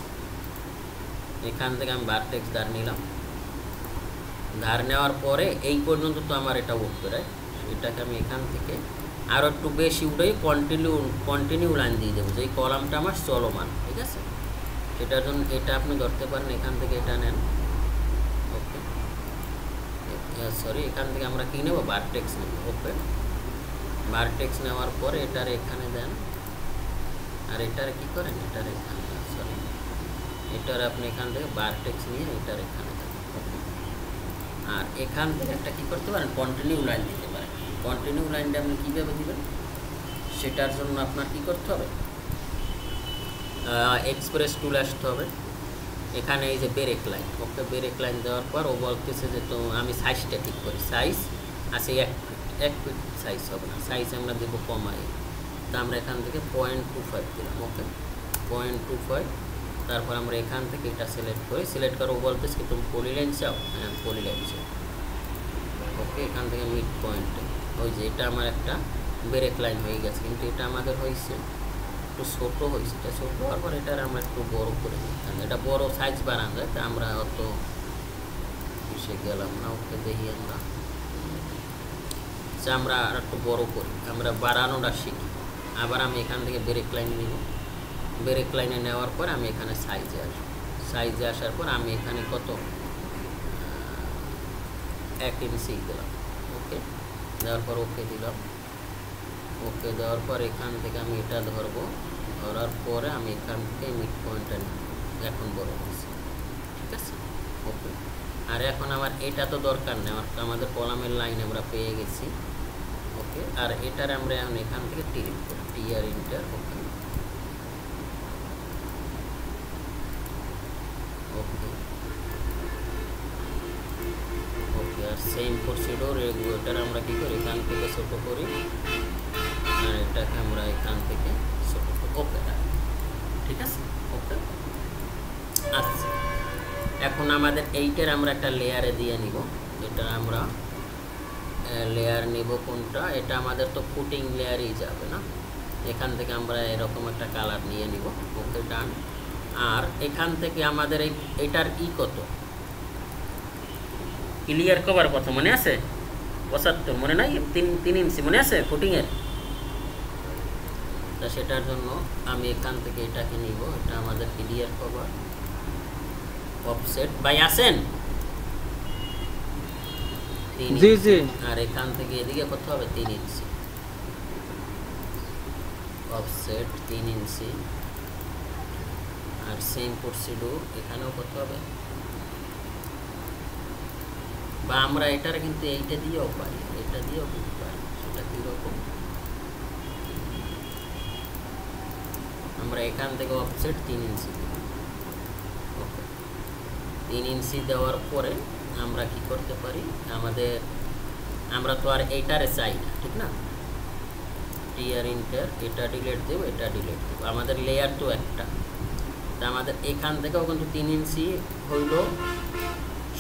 S1: এখান থেকে আমি ভার্টেক্স ধার নিলাম। ধার নেওয়ার পরে এই পর্যন্ত তো আমার এটা উঠবে, রাইট। এটাকে আমি এখান থেকে আরও একটু বেশি উঠে কন্টিনিউ লাইন দিয়ে দেবো, যে এই কলামটা আমার চলমান, ঠিক আছে। সেটার জন্য এটা আপনি ধরতে পারেন, এখান থেকে এটা নেন। ওকে, সরি, এখান থেকে আমরা কী নেব, ভার্টেক্স নেব। ওকে, ভার্টেক্স নেওয়ার পরে এটার এখানে দেন। আর এটার কী করেন, এটার এখানে, সরি, এটার আপনি এখান থেকে ভার্টেক্স নিয়ে এটার এখানে দেন। আর এখান থেকে একটা কী করতে পারেন, কন্টিনিউ লাইন দিতে পারেন। কন্টিনিউ লাইনটা আপনি কীভাবে দেবেন, সেটার জন্য আপনার কী করতে হবে, এক্সপ্রেস টুল আসতে হবে। এখানে এই যে ব্রেক লাইন। ওকে, ব্রেক লাইন দেওয়ার পর ও বলতেছে যে তো আমি সাইজটা ঠিক করি। সাইজ আছে 1 ফিট সাইজ হবে না, সাইজ আমরা দেবো কমাই। তা আমরা এখান থেকে 0.25 দিলাম। ওকে, 0.25। তারপর আমরা এখান থেকে এটা সিলেক্ট করে ও বলতেছে কি তুমি পলিলাইন চাও, হ্যাঁ পলিলাইন চাও। ওকে, এখান থেকে মিড পয়েন্টে ওই যে এটা আমার একটা ব্রেক লাইন হয়ে গেছে, কিন্তু এটা আমাদের হয়েছে একটু ছোটো হয়েছে। এটা ছোটো হওয়ার পর এটার আমরা একটু বড়ো করে দিই, এটা বড়ো সাইজ বানানো যায়। তা আমরা অত এসে গেলাম না। ওকে, দেখি আমরা আর একটু বড়ো করি, আমরা বাড়ানোটা শিখি। আবার আমি এখান থেকে ব্রেক লাইন নিব। ব্রেক লাইনে নেওয়ার পর আমি এখানে সাইজে আসবো। সাইজে আসার পর আমি এখানে কত 1 ইঞ্চি দিলাম। ওকে, দেওয়ার পর ওকে দিলাম। ওকে দেওয়ার পর এখান থেকে আমি এটা ধরবো, ধরার পরে আমি এখান থেকে মিড পয়েন্টটা নিব। এখন বড় হয়েছে, ঠিক আছে। ওকে, আর এখন আমার এটা তো দরকার নেই, আমাদের কলামের লাইন আমরা পেয়ে গেছি। ওকে, আর এটার আমরা এখন এখান থেকে টিরিট করি, টিআর ইন্টার। ওকে, ওকে ওকে, আর সেম প্রসিডিওর এটার আমরা কী করি, এখান থেকে ছোটো করি, আর এটাকে আমরা এখান থেকে ছোটো করি। ওকে, ঠিক আছে। ওকে, আচ্ছা, এখন আমাদের এইটার আমরা একটা লেয়ারে দিয়ে নিব। এটা আমরা লেয়ার নিব কোনটা, এটা আমাদের তো ফুটিং লেয়ারই যাবে না। এখান থেকে আমরা এরকম একটা কালার নিয়ে নিব। ওকে, ডান। আর এখান থেকে আমাদের এটার কত ক্লিয়ার কভার কত মনে আছে, 75 মনে নাই, 3 ইঞ্চি মনে আছে ফুটিংয়ের। তা সেটার জন্য আমি এখান থেকে এটাকে নিব, এটা আমাদের ক্লিয়ার কভার অফসেট বাই আসেন 3 ইঞ্চি। আর এখান থেকে এদিকে কত হবে, 3 ইঞ্চি অফসেট 3 ইঞ্চি। আর সেম প্রসিডিউর এখানেও কত হবে, বা আমরা এটার কিন্তু এইটা দিয়েও পারি, এটা দিয়েও কিন্তু পারি। সেটা কীরকম, আমরা এখান থেকে অফসেট 3 ইঞ্চি দিব। ওকে, 3 ইঞ্চি দেওয়ার পরে আমরা কি করতে পারি, আমরা তো আর এইটারে চাই না, ঠিক না। টিয়ার ইন্টার, এটা ডিলিট দেব, এটা ডিলিট দেব। আমাদের লেয়ার তো একটা, তা আমাদের এখান থেকেও কিন্তু 3 ইঞ্চি হইল,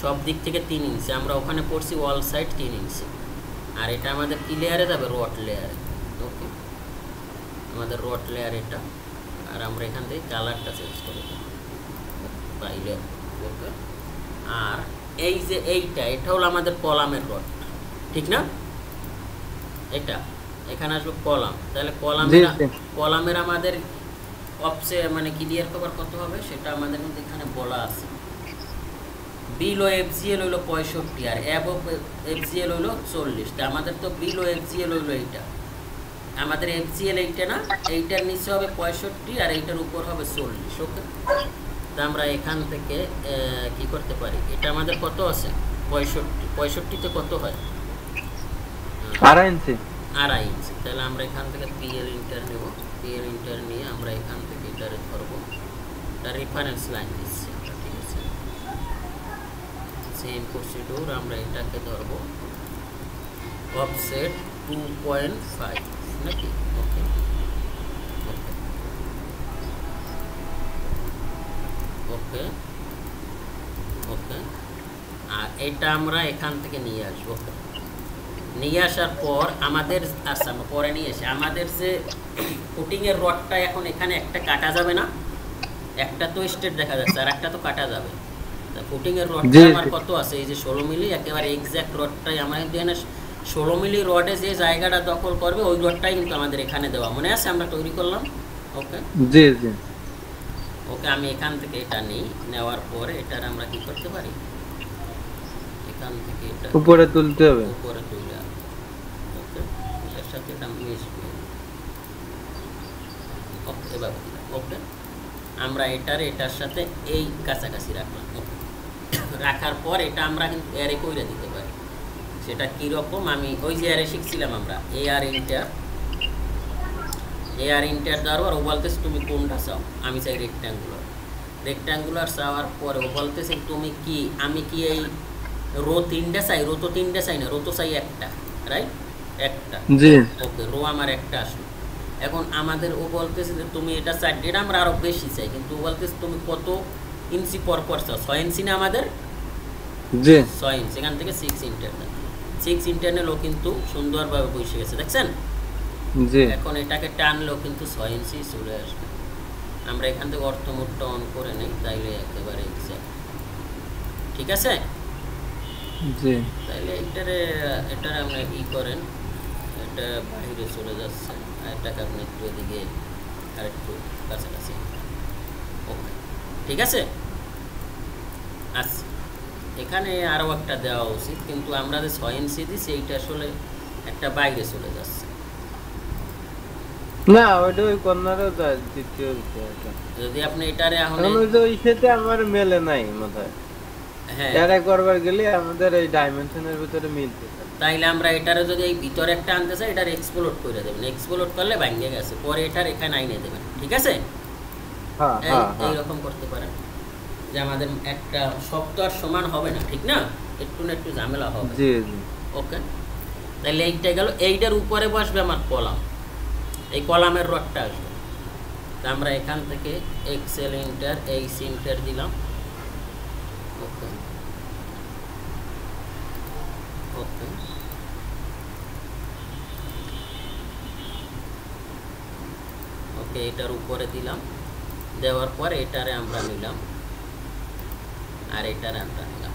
S1: সব দিক থেকে 3 ইঞ্চি। আমরা ওখানে পড়ছি ওয়াল সাইড 3 ইঞ্চি। আর এটা আমাদের কি লেয়ারে যাবে? রড লেয়ারে। ওকে, আমাদের রড লেয়ার এটা। আর আমরা এখান থেকে কালারটা চেঞ্জ করে দেব পাইলে। ওকে, আর এই যে এটা হলো আমাদের কলামের রড, ঠিক না? এটা এখানে আসবে কলাম, তাহলে কলামের আমাদের অপসে মানে ক্লিয়ার কভার কত হবে সেটা আমাদের কিন্তু এখানে বলা আছে। বিলো এফজিএল হইলো 65 আর অ্যাবভ এফজিএল হইলো 40। তা আমাদের তো বিলো এফজিএল হইলো এইটা, আমাদের এফজিএল এইটা না, এইটার নিচে হবে 65 আর এইটার উপর হবে 40। ওকে, তা আমরা এখান থেকে কি করতে পারি, এটা আমাদের কত আছে? 65 তে কত হয়?
S2: 2.5 ইঞ্চি।
S1: 2.5 ইঞ্চি। তাহলে আমরা এখান থেকে পিএল ইন্টার নেব, পিএল ইন্টার নিয়ে আমরা এখান থেকে এটারে ধরবো, এটা রেফারেন্স লাইন দিচ্ছি আমরা, ঠিক আছে? সেম প্রসিডিউর, আমরা এটাকে ধরবো অফসেট 2.5 নাকি? ওকে ওকে ওকে ওকে, আর এটা আমরা এখান থেকে নিয়ে আসবো। নিয়ে আসার পর আমাদের, আচ্ছা আমরা পরে নিয়ে এসে আমাদের যে ফুটিংয়ের রডটা এখন এখানে একটা কাটা যাবে না, একটা তো স্ট্রেট দেখা যাচ্ছে আর একটা তো কাটা যাবে। তা ফুটিংয়ের রডটা আমার কত আছে? এই যে 16 মিলি, একেবারে এক্স্যাক্ট রডটাই আমার কিন্তু এখানে 16 মিলি রডে যে জায়গাটা দখল করবে ওই রডটাই কিন্তু আমাদের এখানে দেওয়া, মনে আছে? আমরা তৈরি করলাম। ওকে
S2: জি জি
S1: ওকে, আমি এখান থেকে এটা নিই, নেওয়ার পরে এটার আমরা কি করতে পারি, এখান থেকে এটা
S2: উপরে তুলতে হবে,
S1: উপরে তুলে। ওকে, এটার সাথে এটা মিশবে। ওকে, এবার ওকে, আমরা এটার সাথে এই কাছাকাছি রাখলাম। ওকে, রাখার পর এটা আমরা কিন্তু অ্যারে কইরা দিতে পারি। সেটা কীরকম, আমি ওই যে অ্যারে শিখছিলাম আমরা, এআর ইন্টার দেওয়ার পর ও বলতেছে তুমি কোনটা চাও, আমি চাই রেক্ট্যাঙ্গুলার চাওয়ার পরে ও বলতেছে তুমি কি, আমি কি এই রো 3টা চাই? রো তো 3টা চাই না, রো তো চাই একটা, রাইট? একটা।
S2: জি
S1: ওকে, রো আমার একটা আসলো। এখন আমাদের ও বলতেছে যে তুমি এটা 4, এটা আমরা আরও বেশি চাই, কিন্তু ও বলতেছে তুমি কত ইঞ্চি পর চাও? 6 ইঞ্চি না আমাদের?
S2: জি
S1: 6 ইঞ্চি। এখান থেকে 6 ইন্টারনাল, 6 ইন্টারনাল ও কিন্তু সুন্দরভাবে বসে গেছে, দেখছেন?
S2: জি,
S1: এখন এটাকে টানলেও কিন্তু 6 ইঞ্চি চলে আসবে। আমরা এখান থেকে অর্থমোডটা অন করে নেই, তাইলে একেবারে এক্সাক্ট, ঠিক আছে?
S2: জি
S1: তাইলে এটারে আপনি ই করেন, এটা বাইরে চলে যাচ্ছে, আর এটাকে আপনি একটু এদিকে আর একটু কাছাকাছি। ওকে, ঠিক আছে। আচ্ছা, এখানে আরও একটা দেওয়া উচিত, কিন্তু আমরা যে 6 ইঞ্চি দিচ্ছি এইটা আসলে একটা বাইরে চলে যাচ্ছে।
S2: না ওইটা ওই কর্নারেও যায়, দ্বিতীয় বিষয়টা
S1: যদি আপনি এটারে এখন
S2: ওই যে ওই সাথে আমার মেলে নাই মাথায়,
S1: হ্যাঁ
S2: এরা করবার গেলে আমাদের এই ডাইমেনশনের ভিতরে মিলতে থাকে।
S1: তাইলে আমরা এটারে যদি এই ভিতরে একটা আনতে চাই, এটার এক্সপ্লোড করে দেবেন, এক্সপ্লোড করলে ভাঙে গেছে, পরে এটার এখানে আইনে দেবেন, ঠিক আছে?
S2: হ্যাঁ হ্যাঁ
S1: এইরকম করতে পারেন যে আমাদের একটা শব্দ আর সমান হবে না, ঠিক না? একটু না একটু ঝামেলা হবে।
S2: জি জি
S1: ওকে, তাহলে এইটা গেল, এইটার উপরে বসবে আমার কলাম, এই কলামের রডটা আসবে। তা আমরা এখান থেকে এক্সেল ইন্টার এইচ ইন্টার দিলাম। ওকে ওকে ওকে, এটার উপরে দিলাম, দেওয়ার পর এটারে আমরা নিলাম আর এটারে আমরা নিলাম।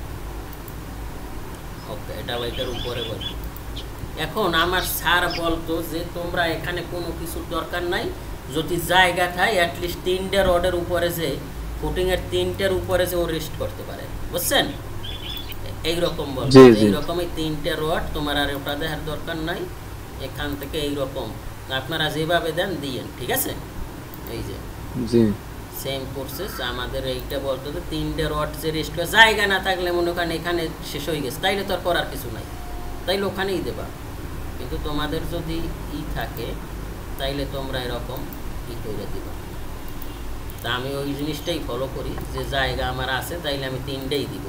S1: ওকে, এটা এটার উপরে বসবে। এখন আমার স্যার বলতো যে তোমরা এখানে কোনো কিছুর দরকার নাই, যদি জায়গা থাকে অ্যাটলিস্ট 3টে রডের উপরে যে ফুটিংয়ের 3টের উপরে যে ও রেস্ট করতে পারে, বুঝছেন? এইরকম বলতো, এইরকমই 3টে রড, তোমার আর ওটা দেওয়ার দরকার নাই। এখান থেকে এইরকম আপনারা যেভাবে দেন দিয়েন, ঠিক আছে? এই যে
S2: জি
S1: সেম প্রসেস আমাদের এইটা বলতো যে 3টে রড যে রেস্ট করে, জায়গা না থাকলে মনে করেন এখানে শেষ হয়ে গেছে, তাইলে তো আর করার কিছু নাই, তাইলে ওখানেই দেবা। কিন্তু তোমাদের যদি ই থাকে তাইলে তোমরা এরকম ই করে দিবা। তা আমি ওই জিনিসটাই ফলো করি, যে জায়গা আমার আছে তাইলে আমি 3টেই দিব,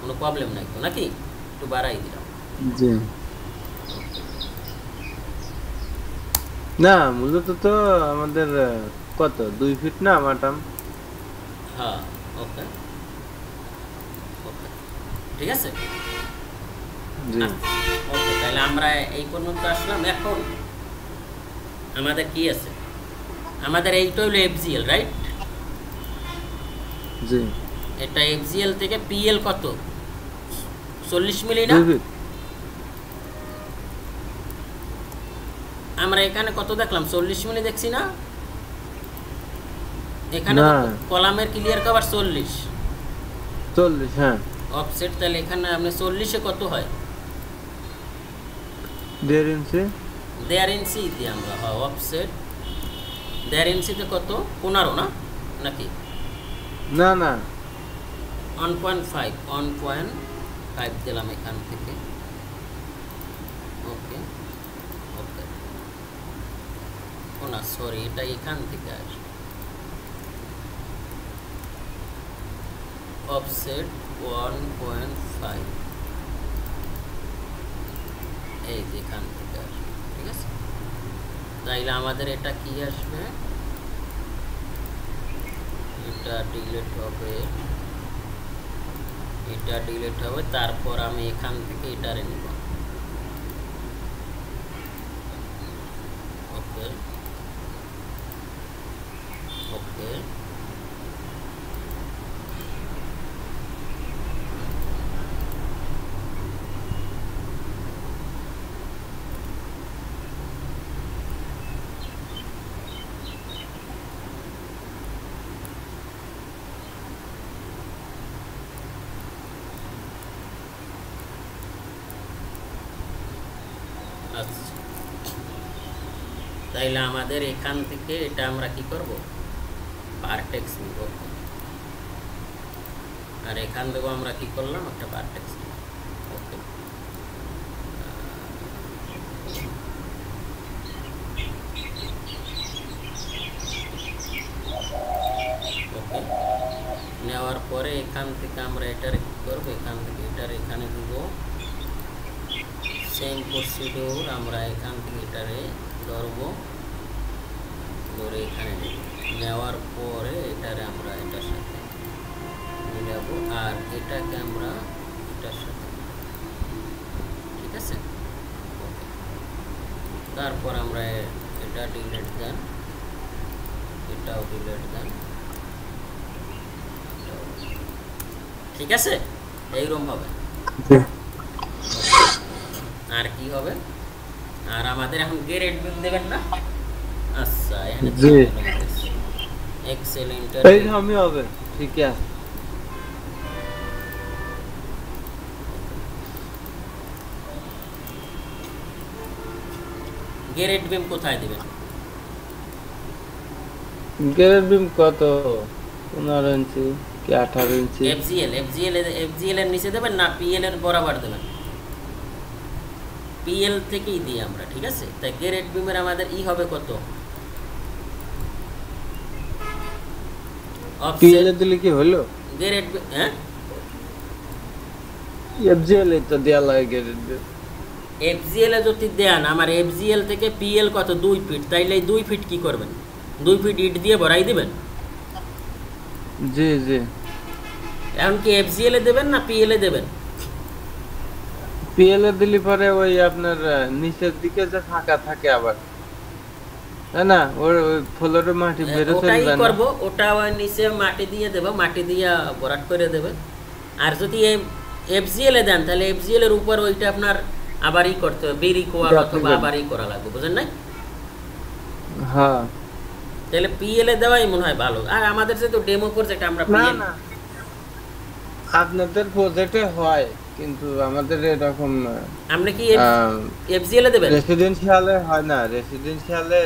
S1: কোনো প্রবলেম নাই তো, নাকি? একটু বাড়াই দিলাম।
S2: জি না মূলত তো আমাদের কত 2 ফিট না মাটাম।
S1: হ্যাঁ, ওকে ওকে, ঠিক আছে।
S2: জি
S1: ওকে, তাহলে আমরা এই পর্যন্ত আসলাম। এখন আমাদের কি আছে, আমাদের এইটা হলো এফজিএল, রাইট?
S2: জি
S1: এটা এফজিএল থেকে পিএল কত, 40 মিলি না?
S2: 2 ফিট।
S1: আমরা এখানে কত দেখলাম, 40 মিলি দেখছি না? এখানে
S2: না
S1: কলামের ক্লিয়ার কভার 40,
S2: 40 হ্যাঁ।
S1: অফসেট তাহলে এখানে আপনি 40-এ কত হয়,
S2: 1.5 ইঞ্চি।
S1: 1.5 ইঞ্চি দিই আমরা। হয় অফসেট 1.5 ইঞ্চিতে কত, 15 না নাকি?
S2: না না
S1: 1.5 দিলাম এখান থেকে। ওকে ওকে, ও না সরি, এটা এখান থেকে আসবে। অফসেট 1.5, এই যে এখান থেকে আসবে, ঠিক আছে। তাইলে আমাদের এটা কি আসবে, এটা ডিলিট হবে, এটা ডিলিট হবে। তারপর আমি এখান থেকে এটারে নিব। ওকে ওকে, আচ্ছা। তাইলে আমাদের এখান থেকে এটা আমরা কি করব, পারটেক্স নিব। আর এখান থেকে আমরা কি করলাম, একটা পারটেক্স নিব। ওকে, ওকে, নেওয়ার পরে এখান থেকে আমরা এটার কি করবো, এখান থেকে এটার এখানে দিব। সেম প্রসিডিউর, আমরা এখান থেকে এটারে ধরবো, ধরে এখানে নেব। নেওয়ার পরে এটারে আমরা এটার সাথে মিলাবো, আর এটাকে আমরা এটার সাথে, ঠিক আছে। ওকে, তারপর আমরা এটা ডিলিট দেন, এটাও ডিলিট দেন, ঠিক আছে। এইরকম হবে। আর কি হবে, আর আমাদের এখন গ্রেড বিম দেবেন না? আচ্ছা, এখানে
S2: জি
S1: এক্সেল এন্টার,
S2: এই আমি হবে ঠিক আছে।
S1: গ্রেড বিম কোথায় দিবেন?
S2: গ্রেড বিম কত, 15 ইঞ্চি কি 18 ইঞ্চি?
S1: এফজিএল এর নিচে দেবেন না পিএল এর বরাবর দেবেন? পিএল থেকেই দিই আমরা, ঠিক আছে। তাই গ্রেড বিমের আমাদের ই হবে কত,
S2: পিএল এ দিলে কি হলো?
S1: গ্রেড, হ্যাঁ
S2: এফজিএল এ তো দেয়া লাগে গ্রেড বিম।
S1: এফজিএল এ যদি দেন, আমার এফজিএল থেকে পিএল কত, 2 ফিট। তাইলে এই 2 ফিট কি করবেন, 2 ফিট ইট দিয়ে ভরাই দিবেন।
S2: জি জি,
S1: এখন কি এফজিএল এ দেবেন না পিএল এ দেবেন?
S2: পিএল এ দিলে পরে ওই আপনার নিচের দিকে যে ফাঁকা থাকে আবার, তাই না? ওই ফ্লোরে মাটি বের হয়ে
S1: ওটাই
S2: যায় না?
S1: করব, ওটা ওই নিচে মাটি দিয়ে দেব, মাটি দিয়ে ভরাট করে দেবে। আর যদি এফজিএল এ দেন, তাহলে এফজিএল এর উপর ওইটা আপনার আবারই করতে হবে, বেরি কোয়ার অথবা আবারই করা লাগবে, বুঝেন নাই?
S2: হ্যাঁ,
S1: তাহলে পিএল এ দেওয়াই মনে হয় ভালো। আর আমাদের যেহেতু ডেমো প্রজেক্ট, আমরা
S2: না
S1: পিএল,
S2: না আপনাদের প্রজেক্টে হয়, কিন্তু আমাদের এরকম
S1: আপনি কি এফজিএল এ দেবেন?
S2: রেসিডেন্সিয়ালে হয় না। রেসিডেন্সিয়ালে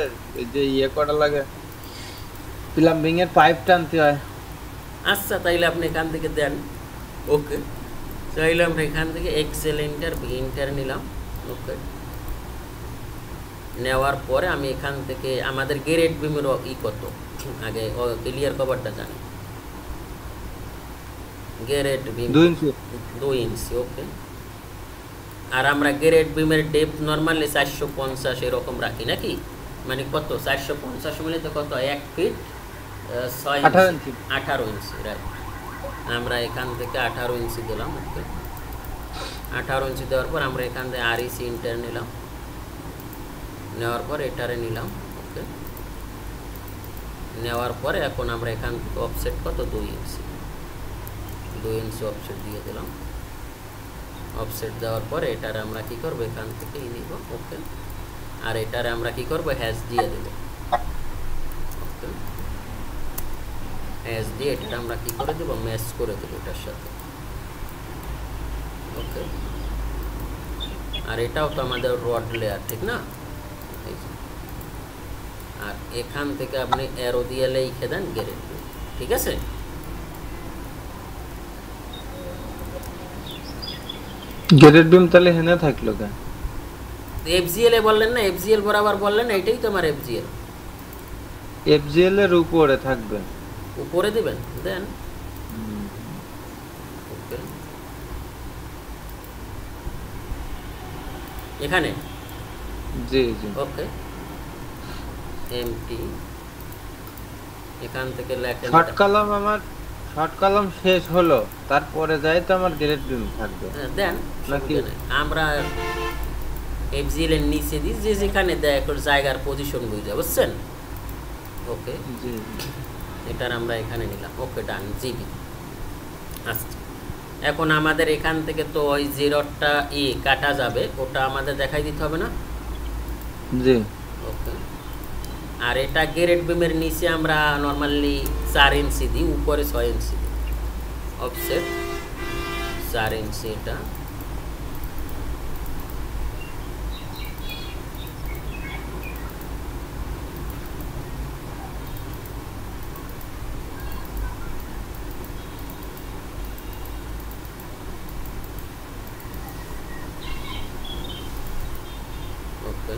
S2: যে ইয়ে করা লাগে, প্লাম্বিং এর পাইপ টানতে হয়।
S1: আচ্ছা, তাইলে আপনি এখান থেকে দেন। ওকে, তাইলে আমরা এখান থেকে এক্সেল ইন্টার নিলাম। ওকে, নেওয়ার পরে আমি এখান থেকে আমাদের গ্রেড বিমের ই কত, আগে ক্লিয়ার কভারটা জানি। গ্রেড বিম
S2: 2 ইঞ্চি।
S1: 2 ইঞ্চি, ওকে। আর আমরা গ্রেড বিমের ডেপথ নরমালি 450 এরকম রাখি নাকি? মানে কত 450 মিলে তো কত 1 ফিট 6
S2: 18
S1: ইঞ্চি
S2: ইঞ্চি
S1: 18 ইঞ্চি রাইট। আমরা এখান থেকে 18 ইঞ্চি দিলাম। ওকে 18 ইঞ্চি দেওয়ার পর আমরা এখান থেকে আরইসি ইন্টার নিলাম, নেওয়ার পর এটারে নিলাম। ওকে নেওয়ার পরে এখন আমরা এখান থেকে অফসেট কত 2 ইঞ্চি, 2 ইঞ্চি অফসেট দিয়ে দিলাম। অফসেট দেওয়ার পরে এটারে আমরা কি করব এখান থেকে নিব। ওকে আর এটারে আমরা কি করব হ্যাশ দিয়ে দেব। ওকে হ্যাশ দিয়ে এটা আমরা কি করে দেব ম্যাচ করে দেব এটার সাথে। ওকে আর এটাও তো আমাদের রড লেয়ার ঠিক না। আর এখান থেকে আপনি অ্যারো দিয়ে লিখে দেন গ্রেড, ঠিক আছে।
S2: গ্রেড বিম তাহলে হেনে থাকলো কেন?
S1: এফজিএল এ বললেন না, এফজিএল বরাবর বললেন, এইটাই তো আমার এফজিএল।
S2: এফজিএল এর উপরে থাকবে,
S1: উপরে দিবেন দেন। ওকে এখানে
S2: জি জি
S1: ওকে এমটি এখান থেকে লেখেন
S2: শর্ট কলাম, আমার শর্ট কলাম শেষ হলো, তারপরে যাই তো আমার গ্রেড বিম থাকবে
S1: দেন
S2: নাকি?
S1: আমরা এফজিএল এর নিচে দিই যে যেখানে দেয় একটু জায়গার পজিশন বুঝে, বুঝছেন। ওকে
S2: জি
S1: এটার আমরা এখানে নিলাম। ওকে ডান জিবি। আচ্ছা এখন আমাদের এখান থেকে তো ওই জিরোটা কাটা যাবে, ওটা আমাদের দেখাই দিতে হবে না।
S2: জি
S1: ওকে আর এটা গ্রেড বিমের নিচে আমরা নরমালি 4 ইঞ্চি দিই, উপরে 6 ইঞ্চি দিই। অফসেট 4 ইঞ্চি এটা। ওকে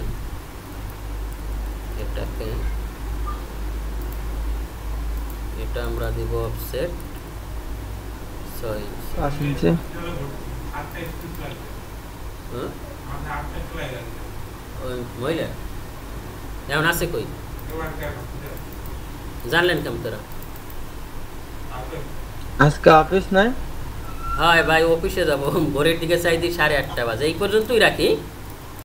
S1: এটাকে এটা আমরা দিব অফসেট 6 ইঞ্চি।
S2: 5 ইঞ্চি
S1: হ্যাঁ ওই মহিলা এখন আছে কই জানলেন কেমন তোরা?
S2: আজকে অফিস নাই।
S1: হ্যাঁ ভাই অফিসে যাবো, ভোরের দিকে চাই দিই 8:30 বাজে। এই পর্যন্তই রাখি।